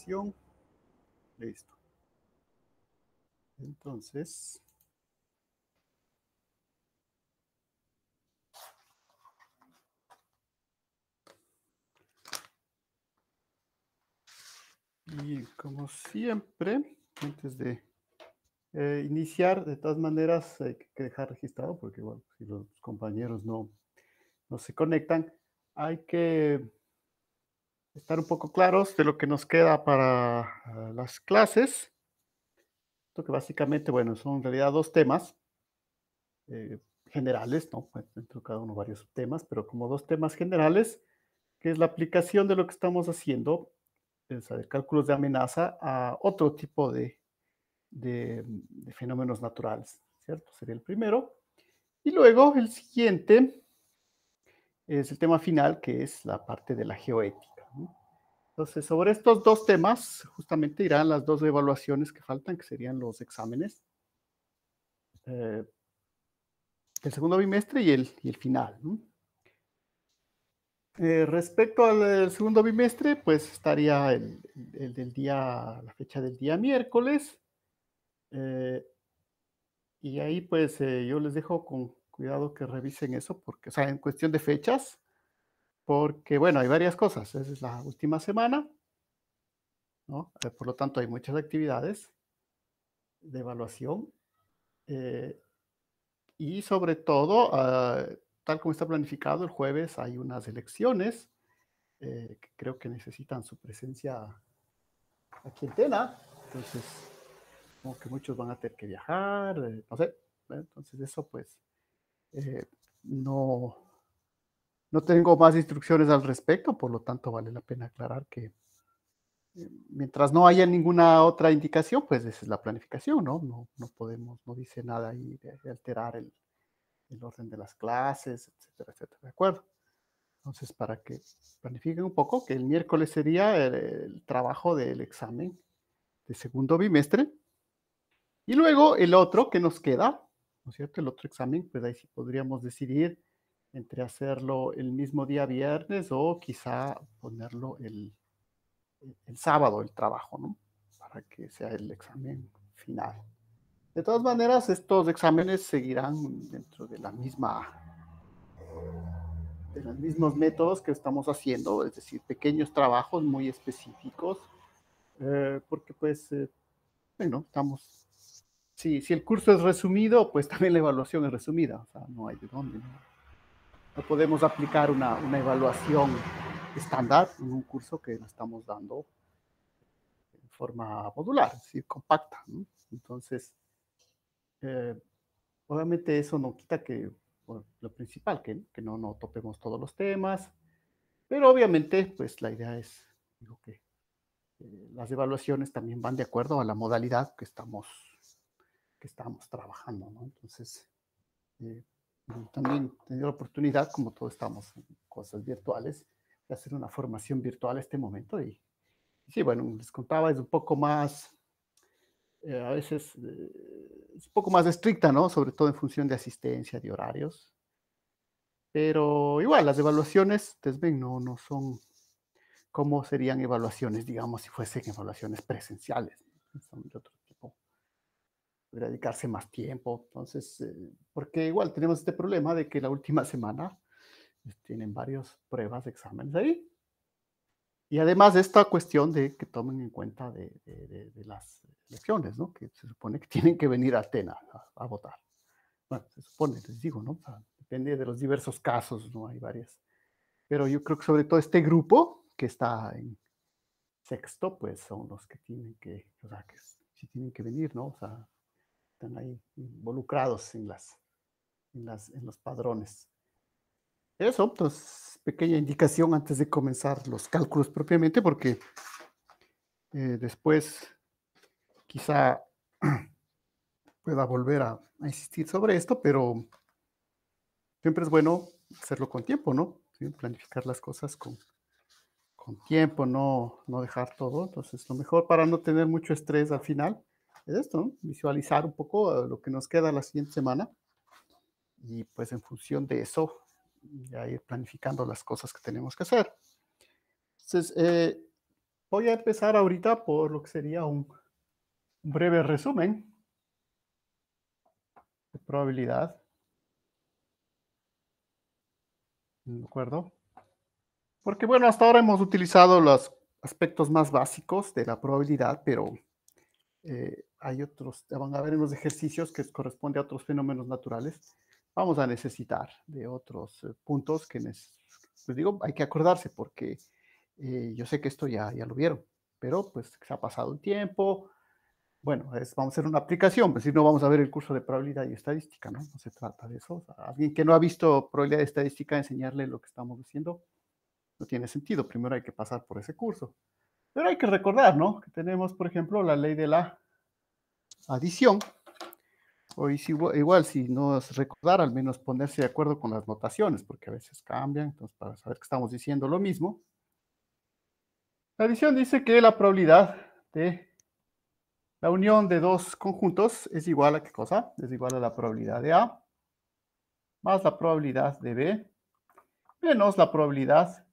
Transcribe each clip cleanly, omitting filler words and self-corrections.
presentación. Listo. Entonces, y como siempre, antes de iniciar, de todas maneras, hay que dejar registrado, porque bueno, si los compañeros no se conectan, hay que estar un poco claros de lo que nos queda para las clases. Esto que básicamente, bueno, son en realidad dos temas generales, ¿no? Pues, dentro de cada uno varios temas, pero como dos temas generales, que es la aplicación de lo que estamos haciendo, o sea, de cálculos de amenaza a otro tipo de fenómenos naturales, ¿cierto? Sería el primero. Y luego el siguiente es el tema final, que es la parte de la geoética, ¿no? Entonces, sobre estos dos temas, justamente irán las dos evaluaciones que faltan, que serían los exámenes eh, del segundo bimestre y el final, ¿no? Respecto al segundo bimestre, pues estaría el del día, la fecha del día miércoles. eh, y ahí, pues, yo les dejo con cuidado que revisen eso, porque, o sea, en cuestión de fechas, porque, bueno, hay varias cosas. Esa es la última semana, ¿no? Por lo tanto, hay muchas actividades de evaluación. eh, y sobre todo, tal como está planificado, el jueves hay unas elecciones que creo que necesitan su presencia aquí en Tena. Entonces, como que muchos van a tener que viajar, no sé. Entonces, eso pues eh, no, no tengo más instrucciones al respecto, por lo tanto, vale la pena aclarar que mientras no haya ninguna otra indicación, pues esa es la planificación, ¿no? No podemos, no dice nada ahí de alterar el orden de las clases, etcétera, etcétera. ¿De acuerdo? Entonces, para que planifiquen un poco, que el miércoles sería el trabajo del examen de segundo bimestre. Y luego el otro que nos queda, ¿no es cierto? El otro examen, pues ahí sí podríamos decidir entre hacerlo el mismo día viernes o quizá ponerlo el sábado, el trabajo, ¿no? Para que sea el examen final. De todas maneras, estos exámenes seguirán dentro de los mismos métodos que estamos haciendo, es decir, pequeños trabajos muy específicos, porque pues, bueno, si el curso es resumido, pues también la evaluación es resumida, o sea, no hay de dónde, no podemos aplicar una evaluación estándar en un curso que lo estamos dando en forma modular, es decir, compacta, ¿no? Entonces, eh, obviamente eso no quita que, bueno, lo principal, que no topemos todos los temas, pero obviamente, pues la idea es, digo que las evaluaciones también van de acuerdo a la modalidad que estamos trabajando, ¿no? Entonces, eh, también tener la oportunidad, como todos estamos en cosas virtuales, de hacer una formación virtual a este momento. Y sí, bueno, les contaba, es un poco más, a veces, es un poco más estricta, ¿no? Sobre todo en función de asistencia, de horarios. Pero igual, las evaluaciones, ustedes ven, no son como serían evaluaciones, digamos, si fuesen evaluaciones presenciales, ¿no? Son de otro tipo, dedicarse más tiempo. Entonces, porque igual tenemos este problema de que la última semana pues, tienen varias pruebas, exámenes ahí. Y además esta cuestión de que tomen en cuenta de las elecciones, ¿no? Que se supone que tienen que venir a Atenas a votar. Bueno, se supone, les digo, ¿no? O sea, depende de los diversos casos, ¿no? Hay varias. Pero yo creo que sobre todo este grupo que está en sexto, pues son los que tienen que, o sea, que sí tienen que venir, ¿no? O sea, están ahí involucrados en los padrones. Eso, pues, pequeña indicación antes de comenzar los cálculos propiamente, porque después quizá pueda volver a insistir sobre esto, pero siempre es bueno hacerlo con tiempo, ¿no? Sí, planificar las cosas con tiempo, no dejar todo. Entonces, lo mejor para no tener mucho estrés al final es esto, ¿no? Visualizar un poco lo que nos queda la siguiente semana y pues en función de eso ya ir planificando las cosas que tenemos que hacer. Entonces, Voy a empezar ahorita por lo que sería un breve resumen de probabilidad, ¿de acuerdo? Porque bueno, hasta ahora hemos utilizado los aspectos más básicos de la probabilidad, pero hay otros, van a haber unos ejercicios que corresponden a otros fenómenos naturales. Vamos a necesitar de otros puntos que, les digo, hay que acordarse porque yo sé que esto ya lo vieron, pero pues se ha pasado un tiempo. Bueno, vamos a hacer una aplicación, pues si no vamos a ver el curso de probabilidad y estadística, ¿no? No se trata de eso. O sea, alguien que no ha visto probabilidad y estadística, enseñarle lo que estamos diciendo, no tiene sentido. Primero hay que pasar por ese curso. Pero hay que recordar, ¿no? Que tenemos, por ejemplo, la ley de la adición. O igual, si no es recordar, al menos ponerse de acuerdo con las notaciones, porque a veces cambian, entonces para saber que estamos diciendo lo mismo. La adición dice que la probabilidad de la unión de dos conjuntos es igual a ¿qué cosa? Es igual a la probabilidad de A más la probabilidad de B menos la probabilidad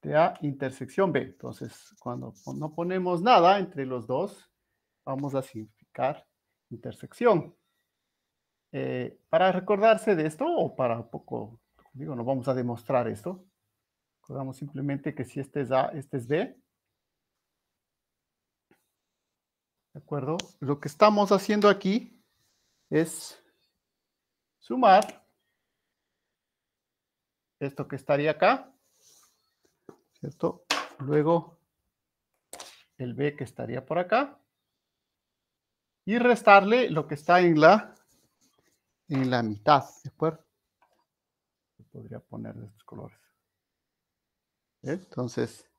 de A intersección B. Entonces, cuando no ponemos nada entre los dos, vamos a significar intersección. Para recordarse de esto, o para un poco, digo, no vamos a demostrar esto, recordamos simplemente que si este es A, este es B, ¿de acuerdo? Lo que estamos haciendo aquí es sumar esto que estaría acá, ¿cierto? Luego el B que estaría por acá, y restarle lo que está en la mitad, ¿de acuerdo? Podría poner de estos colores. Entonces,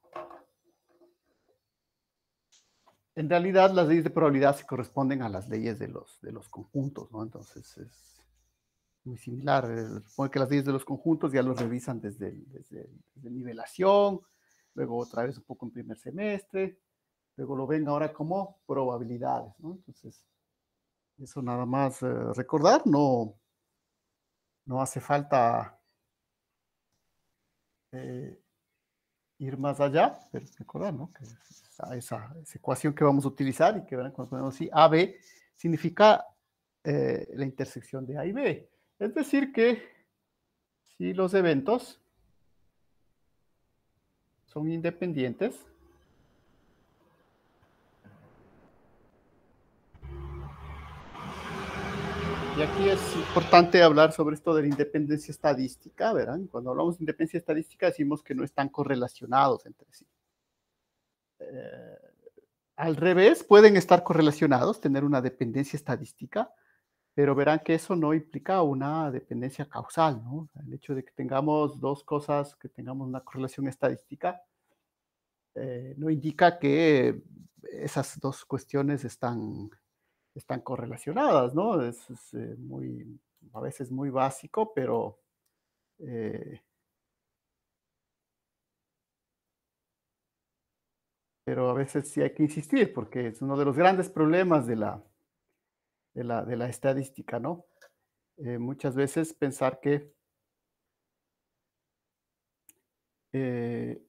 en realidad las leyes de probabilidad se corresponden a las leyes de los conjuntos, ¿no? Entonces es muy similar. Supongo que las leyes de los conjuntos ya los revisan desde nivelación, luego otra vez un poco en primer semestre, luego lo ven ahora como probabilidades, ¿no? Entonces, eso nada más recordar, no hace falta eh, ir más allá, pero recordar, ¿no? Que esa ecuación que vamos a utilizar y que verán cuando ponemos así, AB significa la intersección de A y B. Es decir, que si los eventos son independientes, y aquí es importante hablar sobre esto de la independencia estadística, ¿verán? Cuando hablamos de independencia estadística decimos que no están correlacionados entre sí. Eh, Al revés, pueden estar correlacionados, tener una dependencia estadística, pero verán que eso no implica una dependencia causal, ¿no? El hecho de que tengamos dos cosas, que tengamos una correlación estadística, no indica que esas dos cuestiones están correlacionadas, ¿no? Es muy, a veces muy básico, eh, pero a veces sí hay que insistir, porque es uno de los grandes problemas de la estadística, ¿no? Muchas veces pensar eh,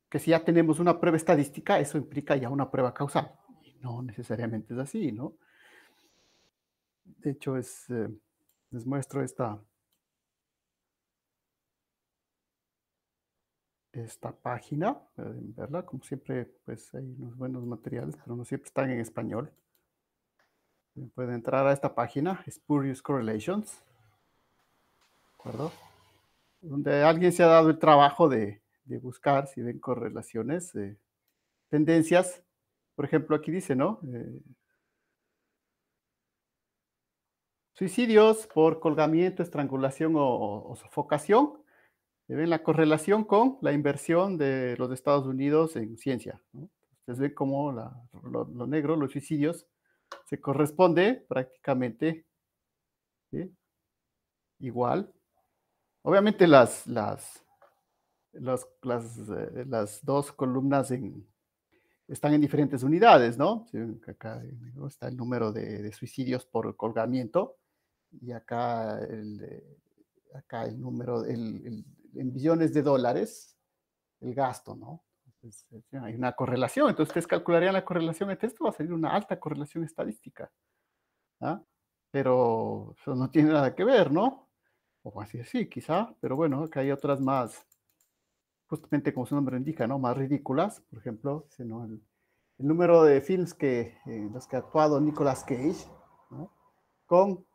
que si ya tenemos una prueba estadística, eso implica ya una prueba causal. Y no necesariamente es así, ¿no? De hecho, les muestro esta página, pueden verla, como siempre, pues hay unos buenos materiales, pero no siempre están en español. Pueden entrar a esta página, Spurious Correlations, ¿de acuerdo? Donde alguien se ha dado el trabajo de buscar si ven correlaciones, tendencias. Por ejemplo, aquí dice, ¿no? Suicidios por colgamiento, estrangulación o sofocación. Ven la correlación con la inversión de los Estados Unidos en ciencia, ¿no? Ustedes ven cómo lo negro, los suicidios, se corresponde prácticamente, ¿sí? Igual. Obviamente las dos columnas están en diferentes unidades, ¿no? Sí, acá está el número de suicidios por colgamiento y acá acá el número, en billones de dólares el gasto, ¿no? Entonces, hay una correlación, entonces ustedes calcularían la correlación entre esto, va a salir una alta correlación estadística, ¿ah? Pero eso no tiene nada que ver, ¿no? O así, sí, quizá, pero bueno, que hay otras más, justamente como su nombre indica, ¿no? Más ridículas, por ejemplo, ¿no? El número de films que, en los que ha actuado Nicolas Cage, ¿no? Con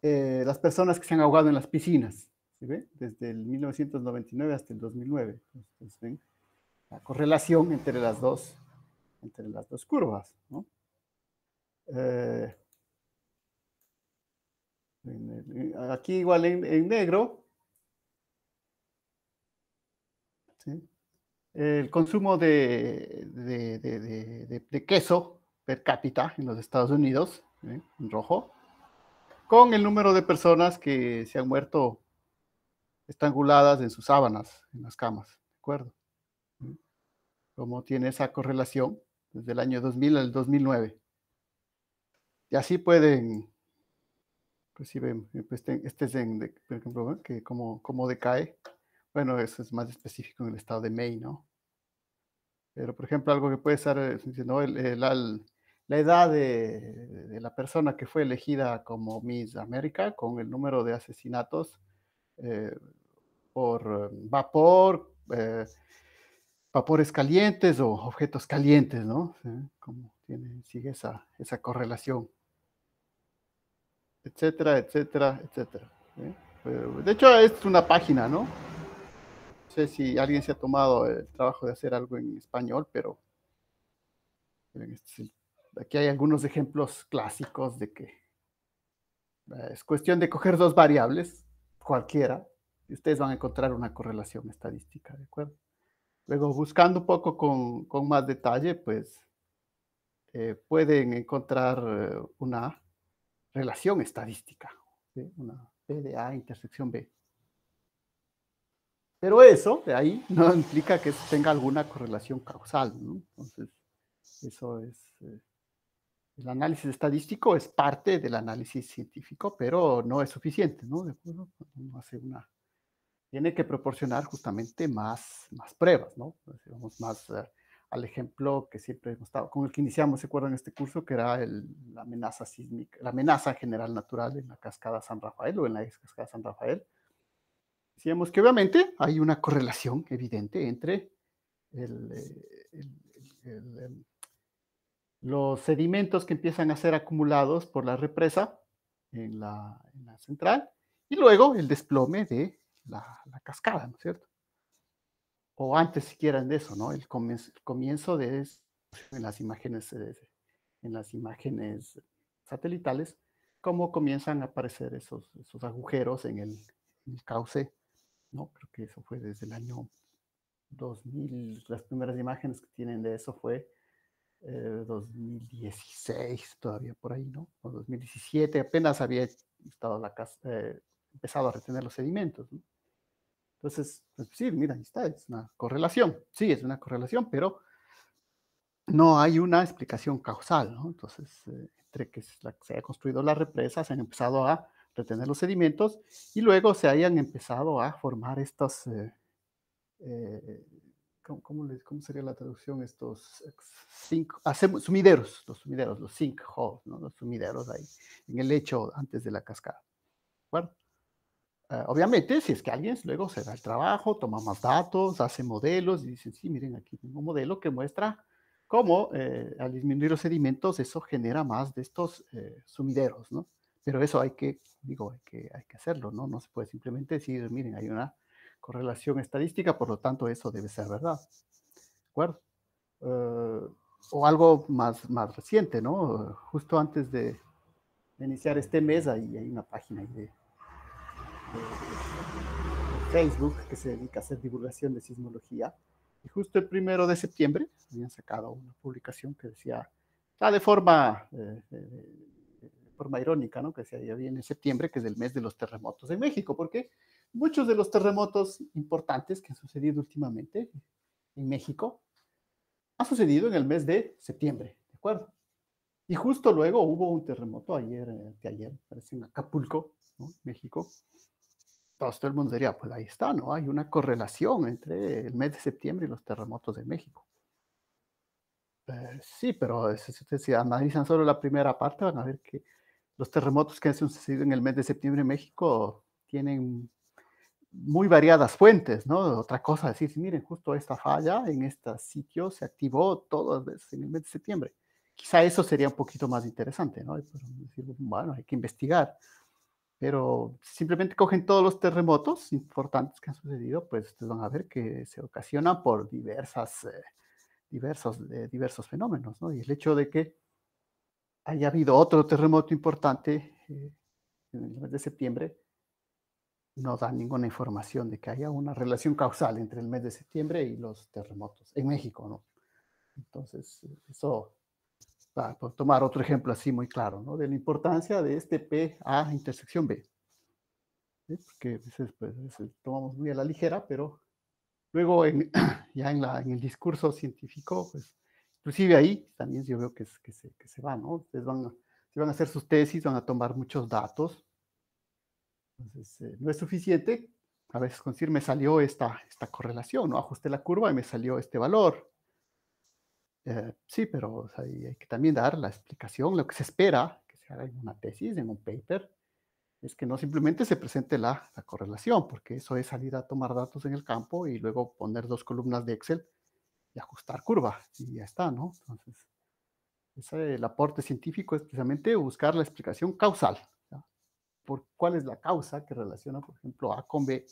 las personas que se han ahogado en las piscinas, ¿sí ve? Desde el 1999 hasta el 2009. Entonces, ¿ven? La correlación entre las dos curvas, ¿no? Eh, aquí igual en negro, ¿sí? El consumo de queso per cápita en los Estados Unidos, ¿eh? En rojo, con el número de personas que se han muerto estranguladas en sus sábanas, en las camas, ¿de acuerdo? ¿Sí? Como tiene esa correlación desde el año 2000 al 2009. Y así pueden, pues si ven, pues este es por ejemplo, que cómo decae. Bueno, eso es más específico en el estado de Maine, ¿no? Pero, por ejemplo, algo que puede estar ¿no? La edad de la persona que fue elegida como Miss América con el número de asesinatos eh, por vapores calientes o objetos calientes, ¿no? ¿Sí? Como sigue esa correlación, etcétera, etcétera, etcétera. ¿Sí? De hecho, es una página, ¿no? No sé si alguien se ha tomado el trabajo de hacer algo en español, pero aquí hay algunos ejemplos clásicos de que es cuestión de coger dos variables, cualquiera, y ustedes van a encontrar una correlación estadística, ¿de acuerdo? Luego, buscando un poco con más detalle, pues pueden encontrar una relación estadística, ¿sí? Una P de A intersección B. Pero eso, de ahí, no implica que tenga alguna correlación causal, ¿no? Entonces, eso es, el análisis estadístico es parte del análisis científico, pero no es suficiente, ¿no? ¿De acuerdo? Uno hace tiene que proporcionar justamente más pruebas, ¿no? Entonces, vamos más al ejemplo que siempre hemos estado, con el que iniciamos, ¿se acuerdan? Este curso, que era la amenaza sísmica, la amenaza general natural en la cascada San Rafael o en la ex cascada San Rafael. Decíamos que obviamente hay una correlación evidente entre el, el, el, los sedimentos que empiezan a ser acumulados por la represa en la central y luego el desplome de la cascada, ¿no es cierto? O antes siquiera de eso, ¿no? El comienzo en las imágenes, en las imágenes satelitales, cómo comienzan a aparecer esos agujeros en el cauce, ¿no? Creo que eso fue desde el año 2000, las primeras imágenes que tienen de eso fue 2016, todavía por ahí, ¿no? O 2017, apenas había estado empezado a retener los sedimentos, ¿no? Entonces, pues sí, mira, ahí está, es una correlación. Sí, es una correlación, pero no hay una explicación causal, ¿no? Entonces, entre que se haya construido la represa, se han empezado a retener los sedimentos y luego se hayan empezado a formar estos, eh, ¿cómo sería la traducción? Estos sumideros, los sinkholes, ¿no? Los sumideros ahí, en el lecho antes de la cascada. Bueno, obviamente, si es que alguien luego se da el trabajo, toma más datos, hace modelos y dicen, sí, miren, aquí tengo un modelo que muestra cómo al disminuir los sedimentos eso genera más de estos sumideros, ¿no? Pero eso hay que hacerlo, ¿no? No se puede simplemente decir, miren, hay una correlación estadística, por lo tanto eso debe ser verdad, ¿de acuerdo? O algo más reciente, ¿no? Justo antes de iniciar este mes, hay una página ahí de Facebook que se dedica a hacer divulgación de sismología. Y justo el 1 de septiembre habían sacado una publicación que decía, de forma irónica, ¿no? Que decía, ya viene septiembre, que es el mes de los terremotos en México, porque muchos de los terremotos importantes que han sucedido últimamente en México han sucedido en el mes de septiembre, ¿de acuerdo? Y justo luego hubo un terremoto ayer, parece en Acapulco, ¿no? México, Todo el mundo diría, pues ahí está, ¿no? Hay una correlación entre el mes de septiembre y los terremotos de México. Sí, pero si analizan solo la primera parte, van a ver que los terremotos que han sucedido en el mes de septiembre en México tienen muy variadas fuentes, ¿no? Otra cosa es decir, miren, justo esta falla en este sitio se activó todas las veces en el mes de septiembre. Quizá eso sería un poquito más interesante, ¿no? Y pues, decir, bueno, hay que investigar, pero simplemente cogen todos los terremotos importantes que han sucedido, pues ustedes van a ver que se ocasionan por diversos fenómenos, ¿no? Y el hecho de que haya habido otro terremoto importante en el mes de septiembre no da ninguna información de que haya una relación causal entre el mes de septiembre y los terremotos en México, ¿no? Entonces, eso, por tomar otro ejemplo así muy claro, ¿no? De la importancia de este P A intersección B, ¿sí? Porque a veces, pues, tomamos muy a la ligera, pero luego ya en el discurso científico, pues, inclusive ahí también yo veo que se va, ¿no? Ustedes si van a hacer sus tesis, van a tomar muchos datos. Entonces, no es suficiente. A veces con decir, me salió esta correlación, ¿no? Ajusté la curva y me salió este valor. Sí, pero o sea, hay que también dar la explicación. Lo que se espera que se haga en una tesis, en un paper, es que no simplemente se presente la correlación, porque eso es salir a tomar datos en el campo y luego poner 2 columnas de Excel y ajustar curva, y ya está, ¿no? Entonces, el aporte científico es precisamente buscar la explicación causal, ¿ya? Por cuál es la causa que relaciona, por ejemplo, A con B.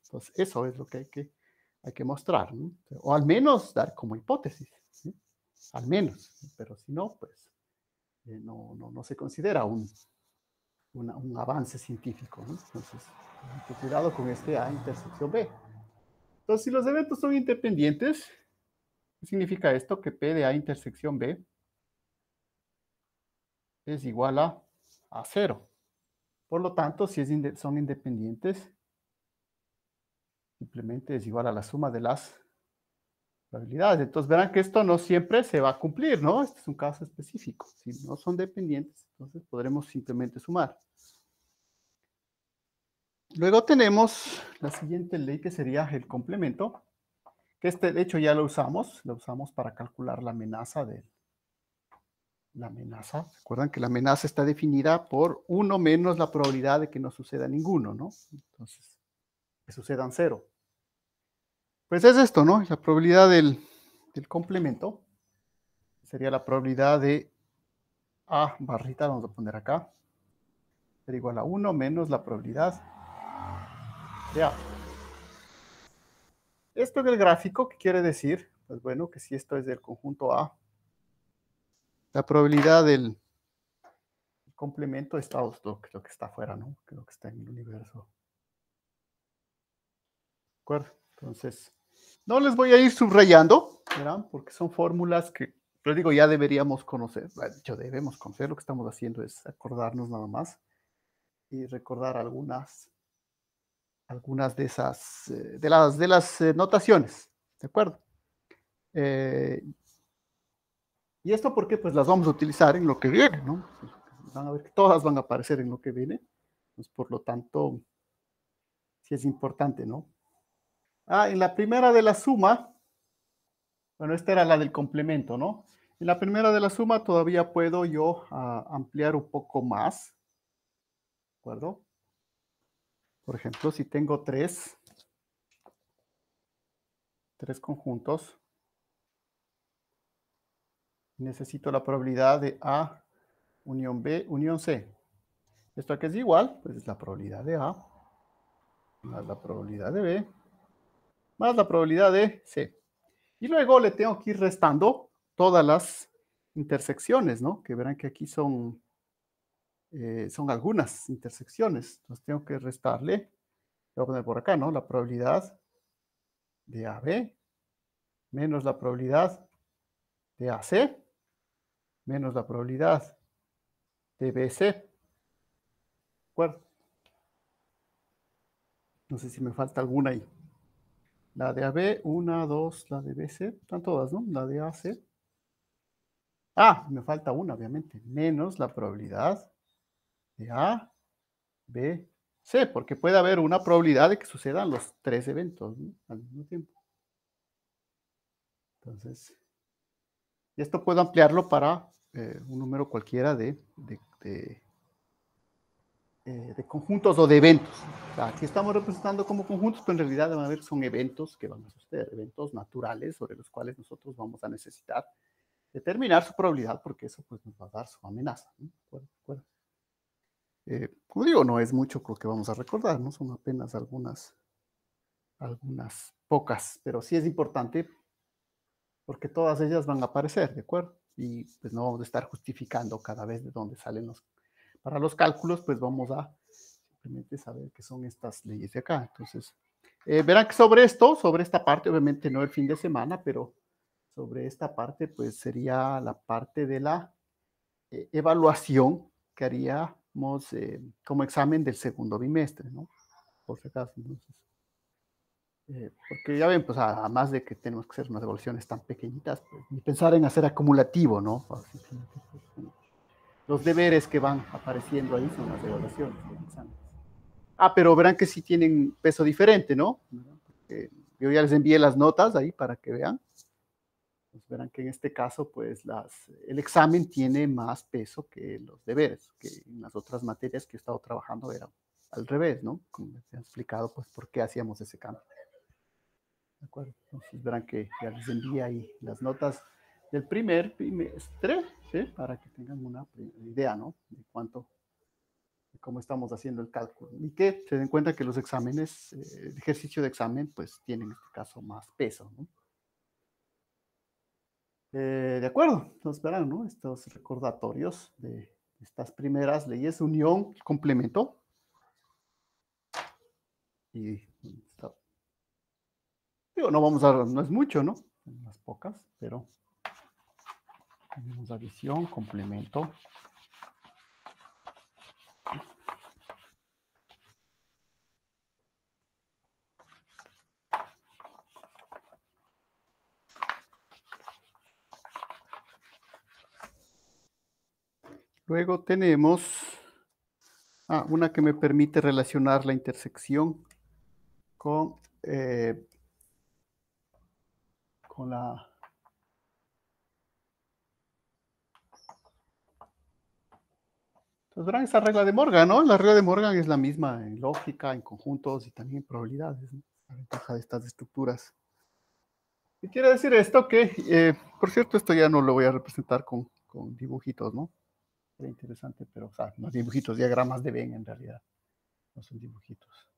Entonces, eso es lo que hay que mostrar, ¿no? O al menos dar como hipótesis, ¿sí? Al menos, pero si no, pues no se considera un avance científico, ¿no? Entonces, cuidado con este A intersección B. Entonces, si los eventos son independientes, ¿qué significa esto? Que P de A intersección B es igual a 0. Por lo tanto, si son independientes, simplemente es igual a la suma de las probabilidades. Entonces verán que esto no siempre se va a cumplir, ¿no? Este es un caso específico. Si no son dependientes, entonces podremos simplemente sumar. Luego tenemos la siguiente ley que sería el complemento, que de hecho ya lo usamos para calcular la amenaza Recuerdan que la amenaza está definida por 1 menos la probabilidad de que no suceda ninguno, ¿no? Entonces, que sucedan 0. Pues es esto, ¿no? La probabilidad del complemento sería la probabilidad de A barrita, vamos a poner acá, será igual a 1 menos la probabilidad de A. Esto en el gráfico, ¿qué quiere decir? Pues bueno, que si esto es del conjunto A, la probabilidad del complemento está lo que está afuera, ¿no? Que lo que está en el universo. ¿De acuerdo? Entonces, no les voy a ir subrayando, ¿verdad? Porque son fórmulas que, les digo, ya deberíamos conocer. De hecho, debemos conocer. Lo que estamos haciendo es acordarnos nada más y recordar algunas de esas, de las notaciones, ¿de acuerdo? Y esto porque pues las vamos a utilizar en lo que viene, ¿no? Van a ver que todas van a aparecer en lo que viene, pues por lo tanto, sí es importante, ¿no? En la primera de la suma, bueno, esta era la del complemento, ¿no? En la primera de la suma todavía puedo yo ampliar un poco más, ¿de acuerdo? Por ejemplo, si tengo tres conjuntos, necesito la probabilidad de A unión B unión C. Esto aquí es igual, pues es la probabilidad de A más la probabilidad de B más la probabilidad de C. Y luego le tengo que ir restando todas las intersecciones, ¿no? Que verán que aquí son algunas intersecciones. Entonces tengo que restarle, voy a poner por acá, ¿no? La probabilidad de AB menos la probabilidad de AC menos la probabilidad de BC. ¿De acuerdo? No sé si me falta alguna ahí. La de AB, 1, 2, la de BC, están todas, ¿no? La de AC. Me falta una, obviamente, menos la probabilidad de A, B, C, porque puede haber una probabilidad de que sucedan los 3 eventos, ¿no?, al mismo tiempo. Entonces, y esto puedo ampliarlo para un número cualquiera de conjuntos o de eventos. O sea, aquí estamos representando como conjuntos, pero en realidad van a ver son eventos que van a suceder, eventos naturales sobre los cuales nosotros vamos a necesitar determinar su probabilidad, porque eso pues, nos va a dar su amenaza, ¿no? Como digo, no es mucho lo que vamos a recordar, ¿no? Son apenas algunas pocas, pero sí es importante porque todas ellas van a aparecer, ¿de acuerdo? Y pues no vamos a estar justificando cada vez de dónde salen los... Para los cálculos, pues vamos a simplemente saber qué son estas leyes de acá. Entonces, verán que sobre esto, sobre esta parte, obviamente no el fin de semana, pero sobre esta parte, pues sería la parte de la evaluación que haríamos como examen del segundo bimestre, ¿no? Por si acaso, entonces. Porque ya ven, pues además de que tenemos que hacer unas evaluaciones tan pequeñitas, pues, ni pensar en hacer acumulativo, ¿no? Los deberes que van apareciendo ahí son las evaluaciones, los exámenes. Pero verán que sí tienen peso diferente, ¿no? Yo ya les envié las notas ahí para que vean. Pues verán que en este caso, pues el examen tiene más peso que los deberes, que en las otras materias que he estado trabajando era al revés, ¿no? Como les he explicado, pues por qué hacíamos ese cambio. ¿De acuerdo? Entonces verán que ya les envié ahí las notas del primer bimestre, ¿sí? Para que tengan una idea, ¿no? De cuánto, de cómo estamos haciendo el cálculo. Y que se den cuenta que los exámenes, el ejercicio de examen, pues tiene en este caso más peso, ¿no? De acuerdo, entonces verán, ¿no? Estos recordatorios de estas primeras leyes, unión, complemento. Y digo, no vamos a, no es mucho, ¿no? Unas pocas, pero tenemos adición, complemento. Luego tenemos una que me permite relacionar la intersección con la... Entonces verán esa regla de Morgan, ¿no? La regla de Morgan es la misma en lógica, en conjuntos y también en probabilidades, ¿no? La ventaja de estas estructuras. ¿Qué quiere decir esto? Que, por cierto, esto ya no lo voy a representar con dibujitos, ¿no? Sería interesante, pero, o sea, los dibujitos, diagramas de Venn en realidad, no son dibujitos.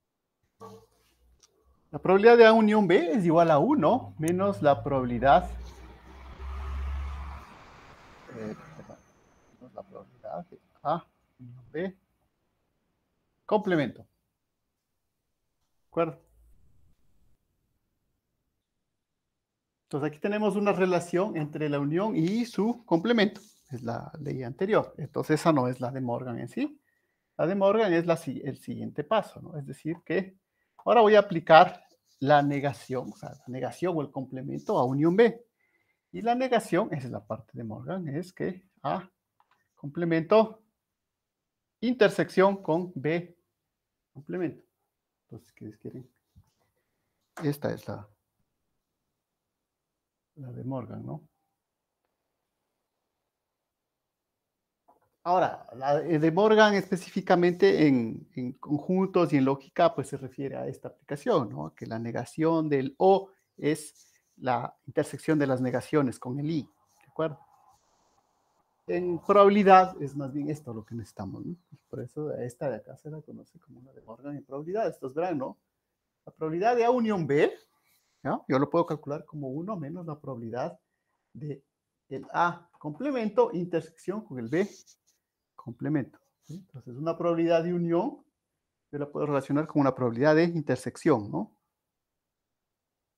La probabilidad de A unión B es igual a 1 menos la probabilidad, menos la probabilidad de A unión B complemento. ¿De acuerdo? Entonces aquí tenemos una relación entre la unión y su complemento. Es la ley anterior. Entonces esa no es la de Morgan en sí. La de Morgan es el siguiente paso, ¿no? Es decir, que ahora voy a aplicar la negación, o sea, la negación o el complemento a unión B. Y la negación, esa es la parte de Morgan, es que A complemento intersección con B complemento. Entonces, ¿qué quieren? Esta es la de Morgan, ¿no? Ahora, la de Morgan específicamente en conjuntos y en lógica, pues se refiere a esta aplicación, ¿no? Que la negación del O es la intersección de las negaciones con el I, ¿de acuerdo? En probabilidad es más bien esto lo que necesitamos, ¿no? Por eso esta de acá se la conoce como la de Morgan en probabilidad. Estos verán, ¿no? La probabilidad de A unión B, ¿no? Yo lo puedo calcular como 1 menos la probabilidad de el A complemento intersección con el B complemento. ¿Sí? Entonces, una probabilidad de unión yo la puedo relacionar con una probabilidad de intersección, ¿no?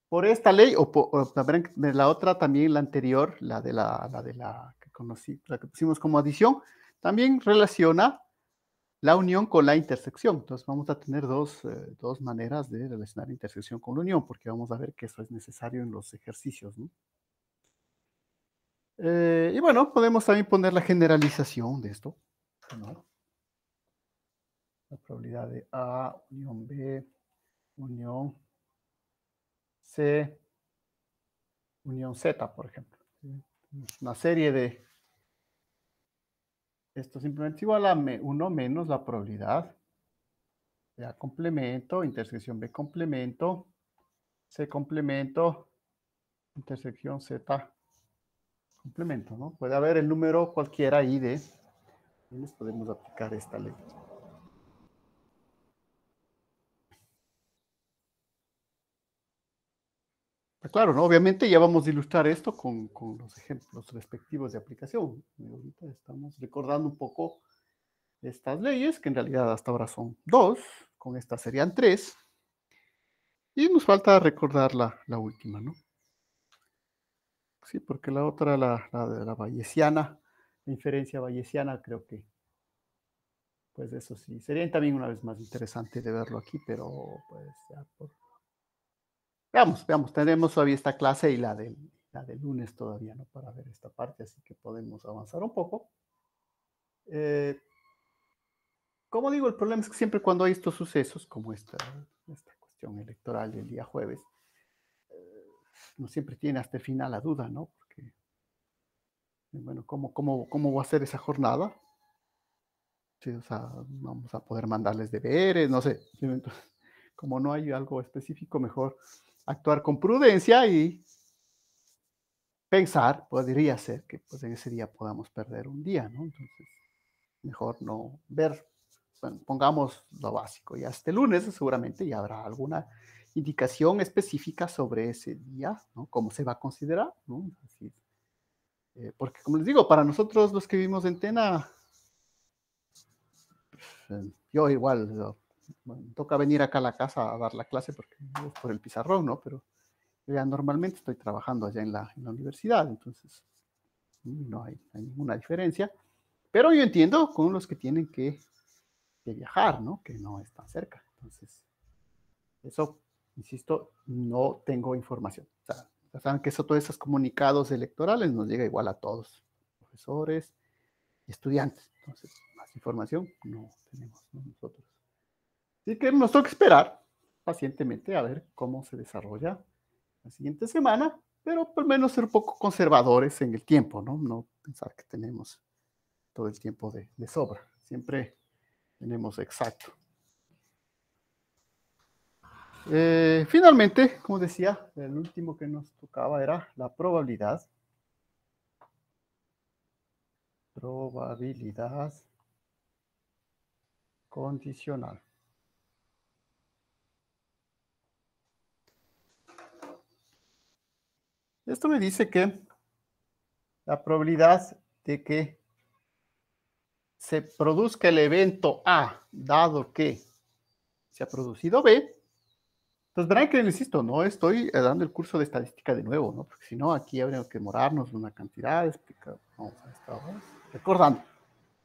Por esta ley, o también de la otra, también la anterior, la que conocí, la que pusimos como adición, también relaciona la unión con la intersección. Entonces, vamos a tener dos maneras de relacionar intersección con la unión, porque vamos a ver que eso es necesario en los ejercicios, ¿no? Y bueno, podemos también poner la generalización de esto, ¿no? la probabilidad de A, unión B, unión C, unión Z, por ejemplo. Una serie de... Esto simplemente es igual a 1 menos la probabilidad de A complemento, intersección B complemento, C complemento, intersección Z complemento, ¿no? Puede haber el número cualquiera ahí de... ¿Dónde podemos aplicar esta ley? Claro, ¿no? Obviamente ya vamos a ilustrar esto con los ejemplos respectivos de aplicación. Y ahorita estamos recordando un poco estas leyes, que en realidad hasta ahora son 2, con esta serían 3, y nos falta recordar la última, ¿no? Sí, porque la otra, la de la bayesiana, la inferencia bayesiana, creo que, pues eso sí, sería también una vez más interesante de verlo aquí, pero pues ya por... Veamos, tenemos todavía esta clase y la del lunes todavía, ¿no? Para ver esta parte, así que podemos avanzar un poco. Como digo, el problema es que siempre cuando hay estos sucesos, como esta cuestión electoral del día jueves, no siempre tiene hasta el final la duda, ¿no? Porque, bueno, ¿cómo va a ser esa jornada? Sí, o sea, vamos a poder mandarles deberes, no sé. Entonces, como no hay algo específico, mejor actuar con prudencia y pensar, podría ser que pues, en ese día podamos perder un día, ¿no? Entonces, mejor no ver, bueno, pongamos lo básico, y hasta el lunes seguramente ya habrá alguna indicación específica sobre ese día, ¿no? ¿Cómo se va a considerar? ¿No? Así, porque, como les digo, para nosotros los que vivimos en Tena, yo igual, bueno, toca venir acá a la casa a dar la clase porque es por el pizarrón, ¿no? Pero yo ya normalmente estoy trabajando allá en la universidad, entonces no hay ninguna diferencia. Pero yo entiendo con los que tienen que viajar, ¿no? Que no es tan cerca. Entonces, eso, insisto, no tengo información. O sea, ya saben que eso, todos esos comunicados electorales nos llega igual a todos, profesores y estudiantes. Entonces, más información no tenemos, ¿no? Nosotros. Así que nos toca esperar pacientemente a ver cómo se desarrolla la siguiente semana, pero por lo menos ser un poco conservadores en el tiempo, ¿no? No pensar que tenemos todo el tiempo de sobra. Siempre tenemos exacto. Finalmente, como decía, el último que nos tocaba era la probabilidad. Probabilidad condicional. Esto me dice que la probabilidad de que se produzca el evento A, dado que se ha producido B. Entonces verán que, insisto, no estoy dando el curso de estadística de nuevo, ¿no? Porque si no, aquí habría que demorarnos una cantidad de explicar. Vamos a estar recordando.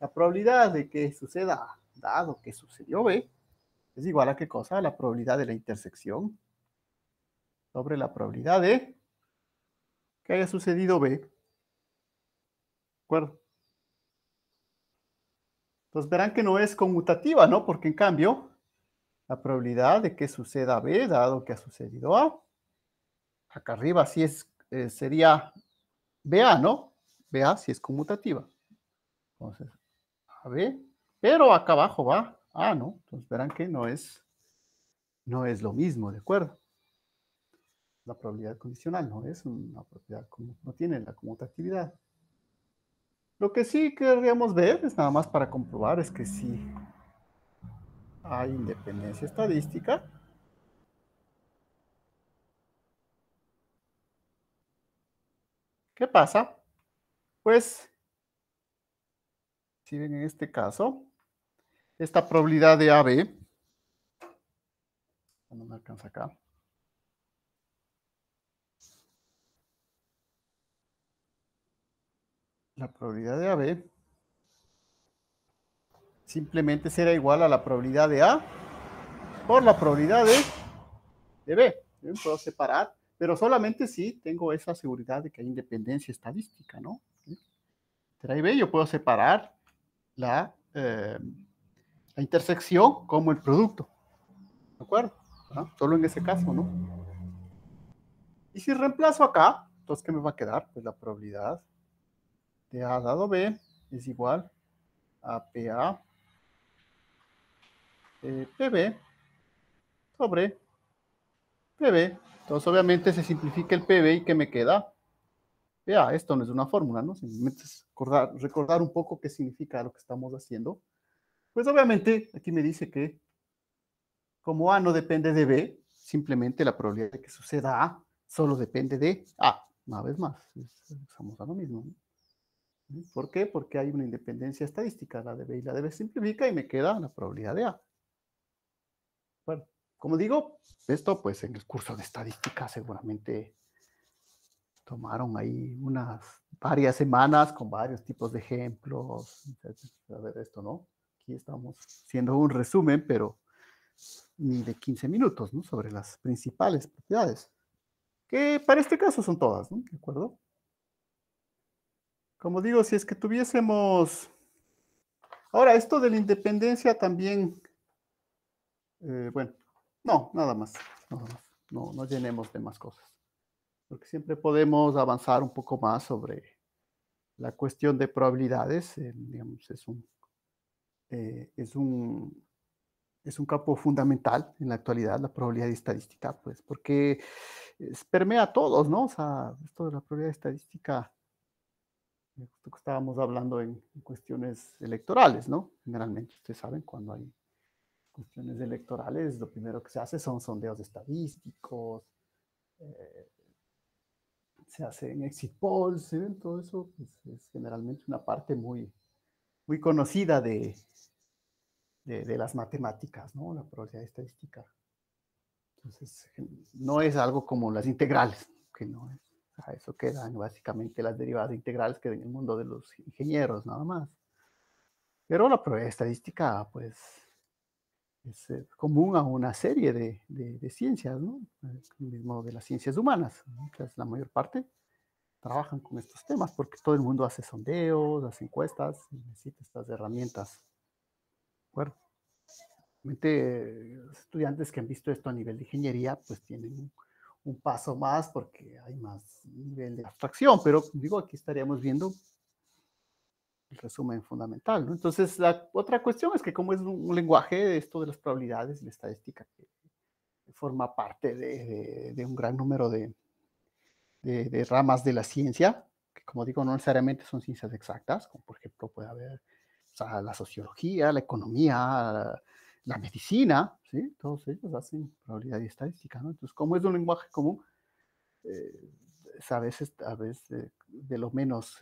La probabilidad de que suceda A, dado que sucedió B, es igual a ¿qué cosa? La probabilidad de la intersección sobre la probabilidad de que haya sucedido B. ¿De acuerdo? Entonces verán que no es conmutativa, ¿no? Porque en cambio, la probabilidad de que suceda B, dado que ha sucedido A, acá arriba sí sería BA, ¿no? BA sí es conmutativa. Entonces, AB, pero acá abajo va A, ¿no? Entonces verán que no es lo mismo, ¿de acuerdo? La probabilidad condicional no es una propiedad, no tiene la conmutatividad. Lo que sí querríamos ver, es nada más para comprobar, es que sí hay independencia estadística. ¿Qué pasa? Pues, si ven en este caso, esta probabilidad de AB, no me alcanza acá, la probabilidad de AB simplemente será igual a la probabilidad de A por la probabilidad de B. ¿Ven? Puedo separar, pero solamente si tengo esa seguridad de que hay independencia estadística, ¿no? Entre A y B yo puedo separar la la intersección como el producto. ¿De acuerdo? ¿Ah? Solo en ese caso, ¿no? Y si reemplazo acá, entonces, ¿qué me va a quedar? Pues la probabilidad de A dado B es igual a PA PB sobre PB. Entonces, obviamente, se simplifica el PB y ¿qué me queda? PA. Esto no es una fórmula, ¿no? Simplemente es recordar un poco qué significa lo que estamos haciendo. Pues obviamente, aquí me dice que como A no depende de B, simplemente la probabilidad de que suceda A solo depende de A. Una vez más, estamos a lo mismo, ¿no? ¿Por qué? Porque hay una independencia estadística, la de B y la de B simplifica y me queda la probabilidad de A. Bueno, como digo, esto pues en el curso de estadística seguramente tomaron ahí unas varias semanas con varios tipos de ejemplos. A ver esto, ¿no? Aquí estamos haciendo un resumen, pero ni de 15 minutos, ¿no? Sobre las principales propiedades, que para este caso son todas, ¿no? ¿De acuerdo? Como digo, si es que tuviésemos... Ahora, esto de la independencia también, bueno, no, nada más, nada más. No, no llenemos de más cosas, porque siempre podemos avanzar un poco más sobre la cuestión de probabilidades. Digamos, eh, es un, es un campo fundamental en la actualidad, la probabilidad estadística, pues, porque permea a todos, ¿no? O sea, esto de la probabilidad estadística, justo que estábamos hablando en cuestiones electorales, ¿no? Generalmente, ustedes saben, cuando hay cuestiones electorales, lo primero que se hace son sondeos estadísticos, eh, se hacen exit polls, ¿sí? Todo eso pues, es generalmente una parte muy, muy conocida de las matemáticas, ¿no? La probabilidad estadística. Entonces, no es algo como las integrales, que no es. O sea, eso quedan básicamente las derivadas integrales que en el mundo de los ingenieros, nada más. Pero la probabilidad estadística, pues, es común a una serie de ciencias, ¿no? Mismo de las ciencias humanas, ¿no? Que es la mayor parte trabajan con estos temas, porque todo el mundo hace sondeos, hace encuestas, y necesita estas herramientas. Bueno, los estudiantes que han visto esto a nivel de ingeniería, pues tienen un paso más porque hay más nivel de abstracción, pero digo, aquí estaríamos viendo el resumen fundamental, ¿no? Entonces, la otra cuestión es que como es un lenguaje, esto de las probabilidades, la estadística, que forma parte de un gran número de ramas de la ciencia, que como digo, no necesariamente son ciencias exactas, como por ejemplo puede haber o sea, la sociología, la economía, la medicina, ¿sí? Todos ellos hacen probabilidad y estadística, ¿no? Entonces, como es un lenguaje común, eh, es a veces de lo menos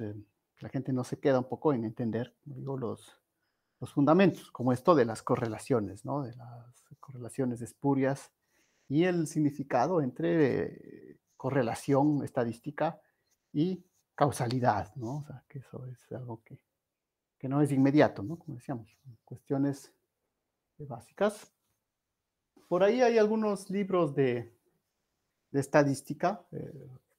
la gente no se queda un poco en entender, digo, los fundamentos, como esto de las correlaciones, ¿no? De las correlaciones espurias y el significado entre correlación estadística y causalidad, ¿no? O sea, que eso es algo que no es inmediato, ¿no? Como decíamos, cuestiones básicas. Por ahí hay algunos libros de estadística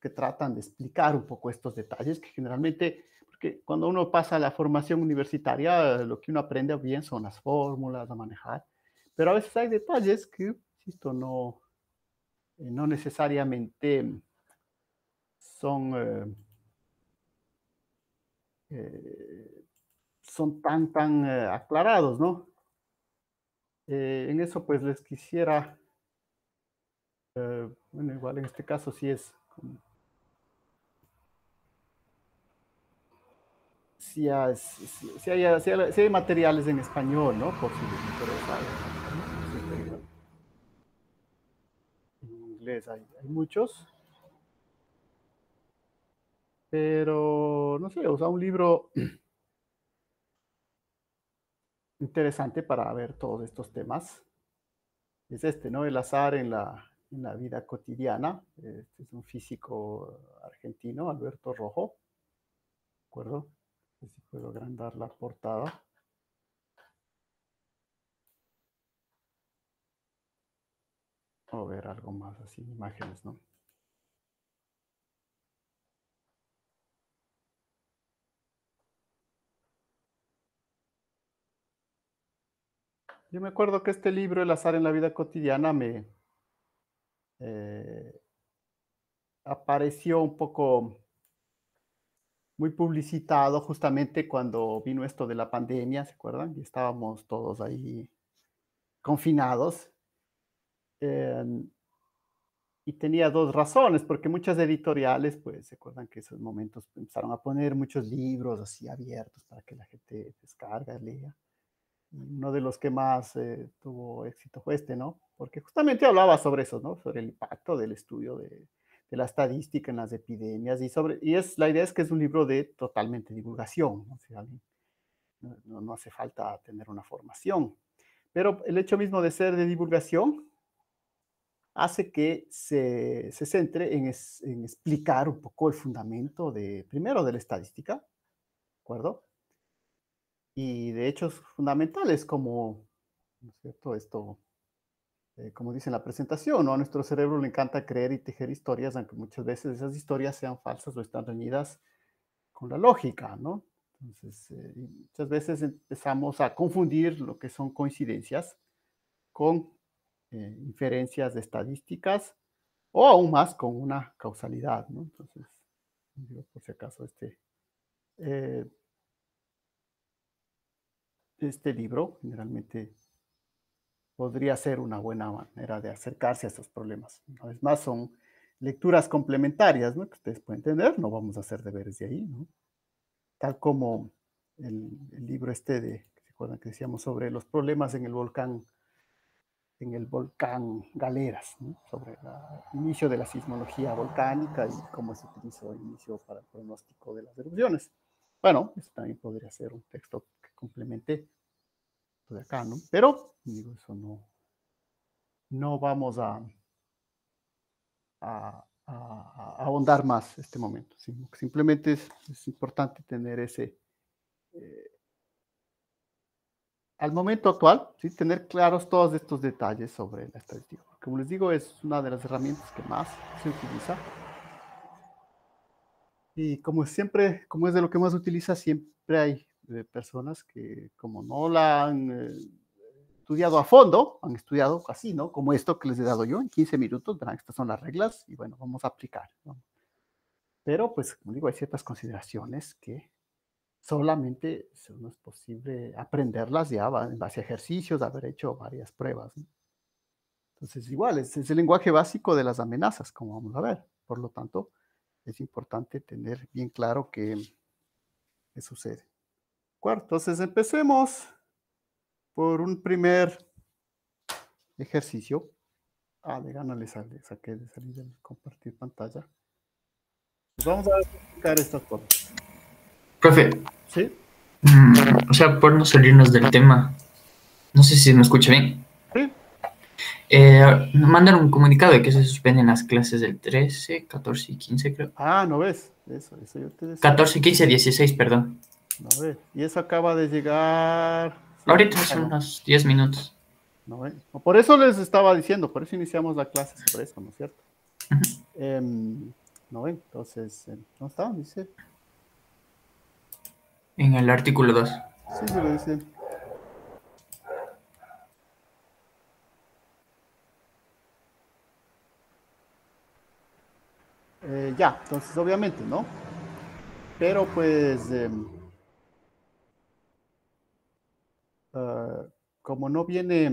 que tratan de explicar un poco estos detalles, que generalmente, porque cuando uno pasa a la formación universitaria, lo que uno aprende bien son las fórmulas a manejar, pero a veces hay detalles que, insisto, no necesariamente son, eh, son tan aclarados, ¿no? En eso pues les quisiera, bueno, igual en este caso sí es, si hay materiales en español, ¿no? Por si les interesa, ¿no? En inglés hay muchos, pero no sé, o sea, un libro interesante para ver todos estos temas es este, ¿no? El azar en la vida cotidiana. Este es un físico argentino, Alberto Rojo, ¿de acuerdo? Si puedo agrandar la portada. O ver algo más así, imágenes, ¿no? Yo me acuerdo que este libro, El azar en la vida cotidiana, me eh, apareció un poco muy publicitado justamente cuando vino esto de la pandemia, ¿se acuerdan? Y estábamos todos ahí confinados. Em, y tenía 2 razones, porque muchas editoriales, pues, se acuerdan que esos momentos empezaron a poner muchos libros así abiertos para que la gente descarga, lea. Y uno de los que más, tuvo éxito fue este, ¿no? Porque justamente hablaba sobre eso, ¿no? Sobre el impacto del estudio de la estadística en las epidemias y la idea es que es un libro de totalmente divulgación, ¿no? Si alguien no hace falta tener una formación. Pero el hecho mismo de ser de divulgación hace que se centre en explicar un poco el fundamento primero de la estadística, ¿de acuerdo? Y de hechos fundamentales como, ¿no es cierto? Esto, como dice en la presentación, ¿no? A nuestro cerebro le encanta creer y tejer historias, aunque muchas veces esas historias sean falsas o están reñidas con la lógica, ¿no? Entonces, y muchas veces empezamos a confundir lo que son coincidencias con inferencias de estadísticas o aún más con una causalidad, ¿no? Entonces, digo, por si acaso, eh, este libro generalmente podría ser una buena manera de acercarse a estos problemas. Una vez más, son lecturas complementarias, ¿no? Que ustedes pueden tener, no vamos a hacer deberes de ahí, ¿no? Tal como el libro ¿se acuerdan que decíamos sobre los problemas en el volcán Galeras, ¿no? Sobre el inicio de la sismología volcánica y cómo se utilizó el inicio para el pronóstico de las erupciones. Bueno, eso también podría ser un texto que complemente lo de acá, ¿no? Pero, digo, eso no vamos a ahondar más este momento. Simplemente es importante tener eh, al momento actual, ¿sí? Tener claros todos estos detalles sobre la estadística. Como les digo, es una de las herramientas que más se utiliza. Y como siempre, como es de lo que más se utiliza, siempre hay personas que como no la han estudiado a fondo, han estudiado así, ¿no? Como esto que les he dado yo en 15 minutos, verán, estas son las reglas y bueno, vamos a aplicar, ¿no? Pero pues, como digo, hay ciertas consideraciones que solamente no es posible aprenderlas ya en base a ejercicios, haber hecho varias pruebas, ¿no? Entonces, igual, es el lenguaje básico de las amenazas, como vamos a ver. Por lo tanto, es importante tener bien claro qué sucede. ¿De acuerdo? Entonces, empecemos por un primer ejercicio. De gana le saqué de salir del compartir pantalla. Pues vamos a explicar estas cosas. Profe, ¿Sí? o sea, por no salirnos del tema, no sé si me escucha bien. ¿Sí? Mandaron un comunicado de que se suspenden las clases del 13, 14 y 15, creo. ¿No ves? Eso yo te decía. 14, 15, 16, perdón. No ves. Y eso acaba de llegar, sí, Ahorita ahorita, son ¿no? unos 10 minutos. ¿No ves? Por eso les estaba diciendo, por eso iniciamos la clase sobre eso, ¿no es cierto? ¿No ven? Entonces, ¿no está? Dice. En el artículo 2. Sí, se lo dice. Ya, entonces obviamente, ¿no? Pero pues, ah, como no viene,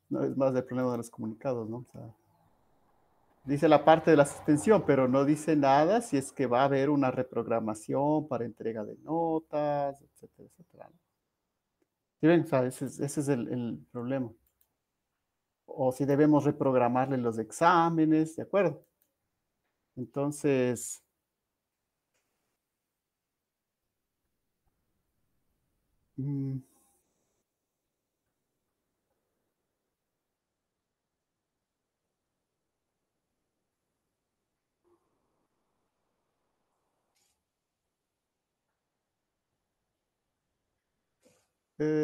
no es más el problema de los comunicados, ¿no? O sea, dice la parte de la suspensión, pero no dice nada si es que va a haber una reprogramación para entrega de notas, etcétera, etcétera, ¿no? ¿Sí ven? O sea, ese es el problema. O si debemos reprogramarle los exámenes, ¿de acuerdo? Entonces, mm,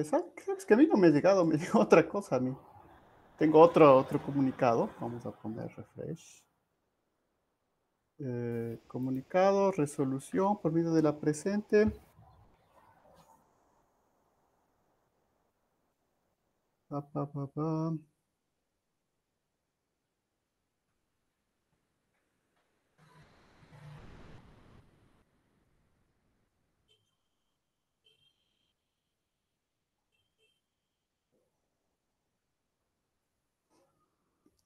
¿sabes que a mí no me ha llegado? Me llegó otra cosa a mí. Tengo otro comunicado. Vamos a poner refresh. Comunicado, resolución por medio de la presente. Pa, pa, pa, pa.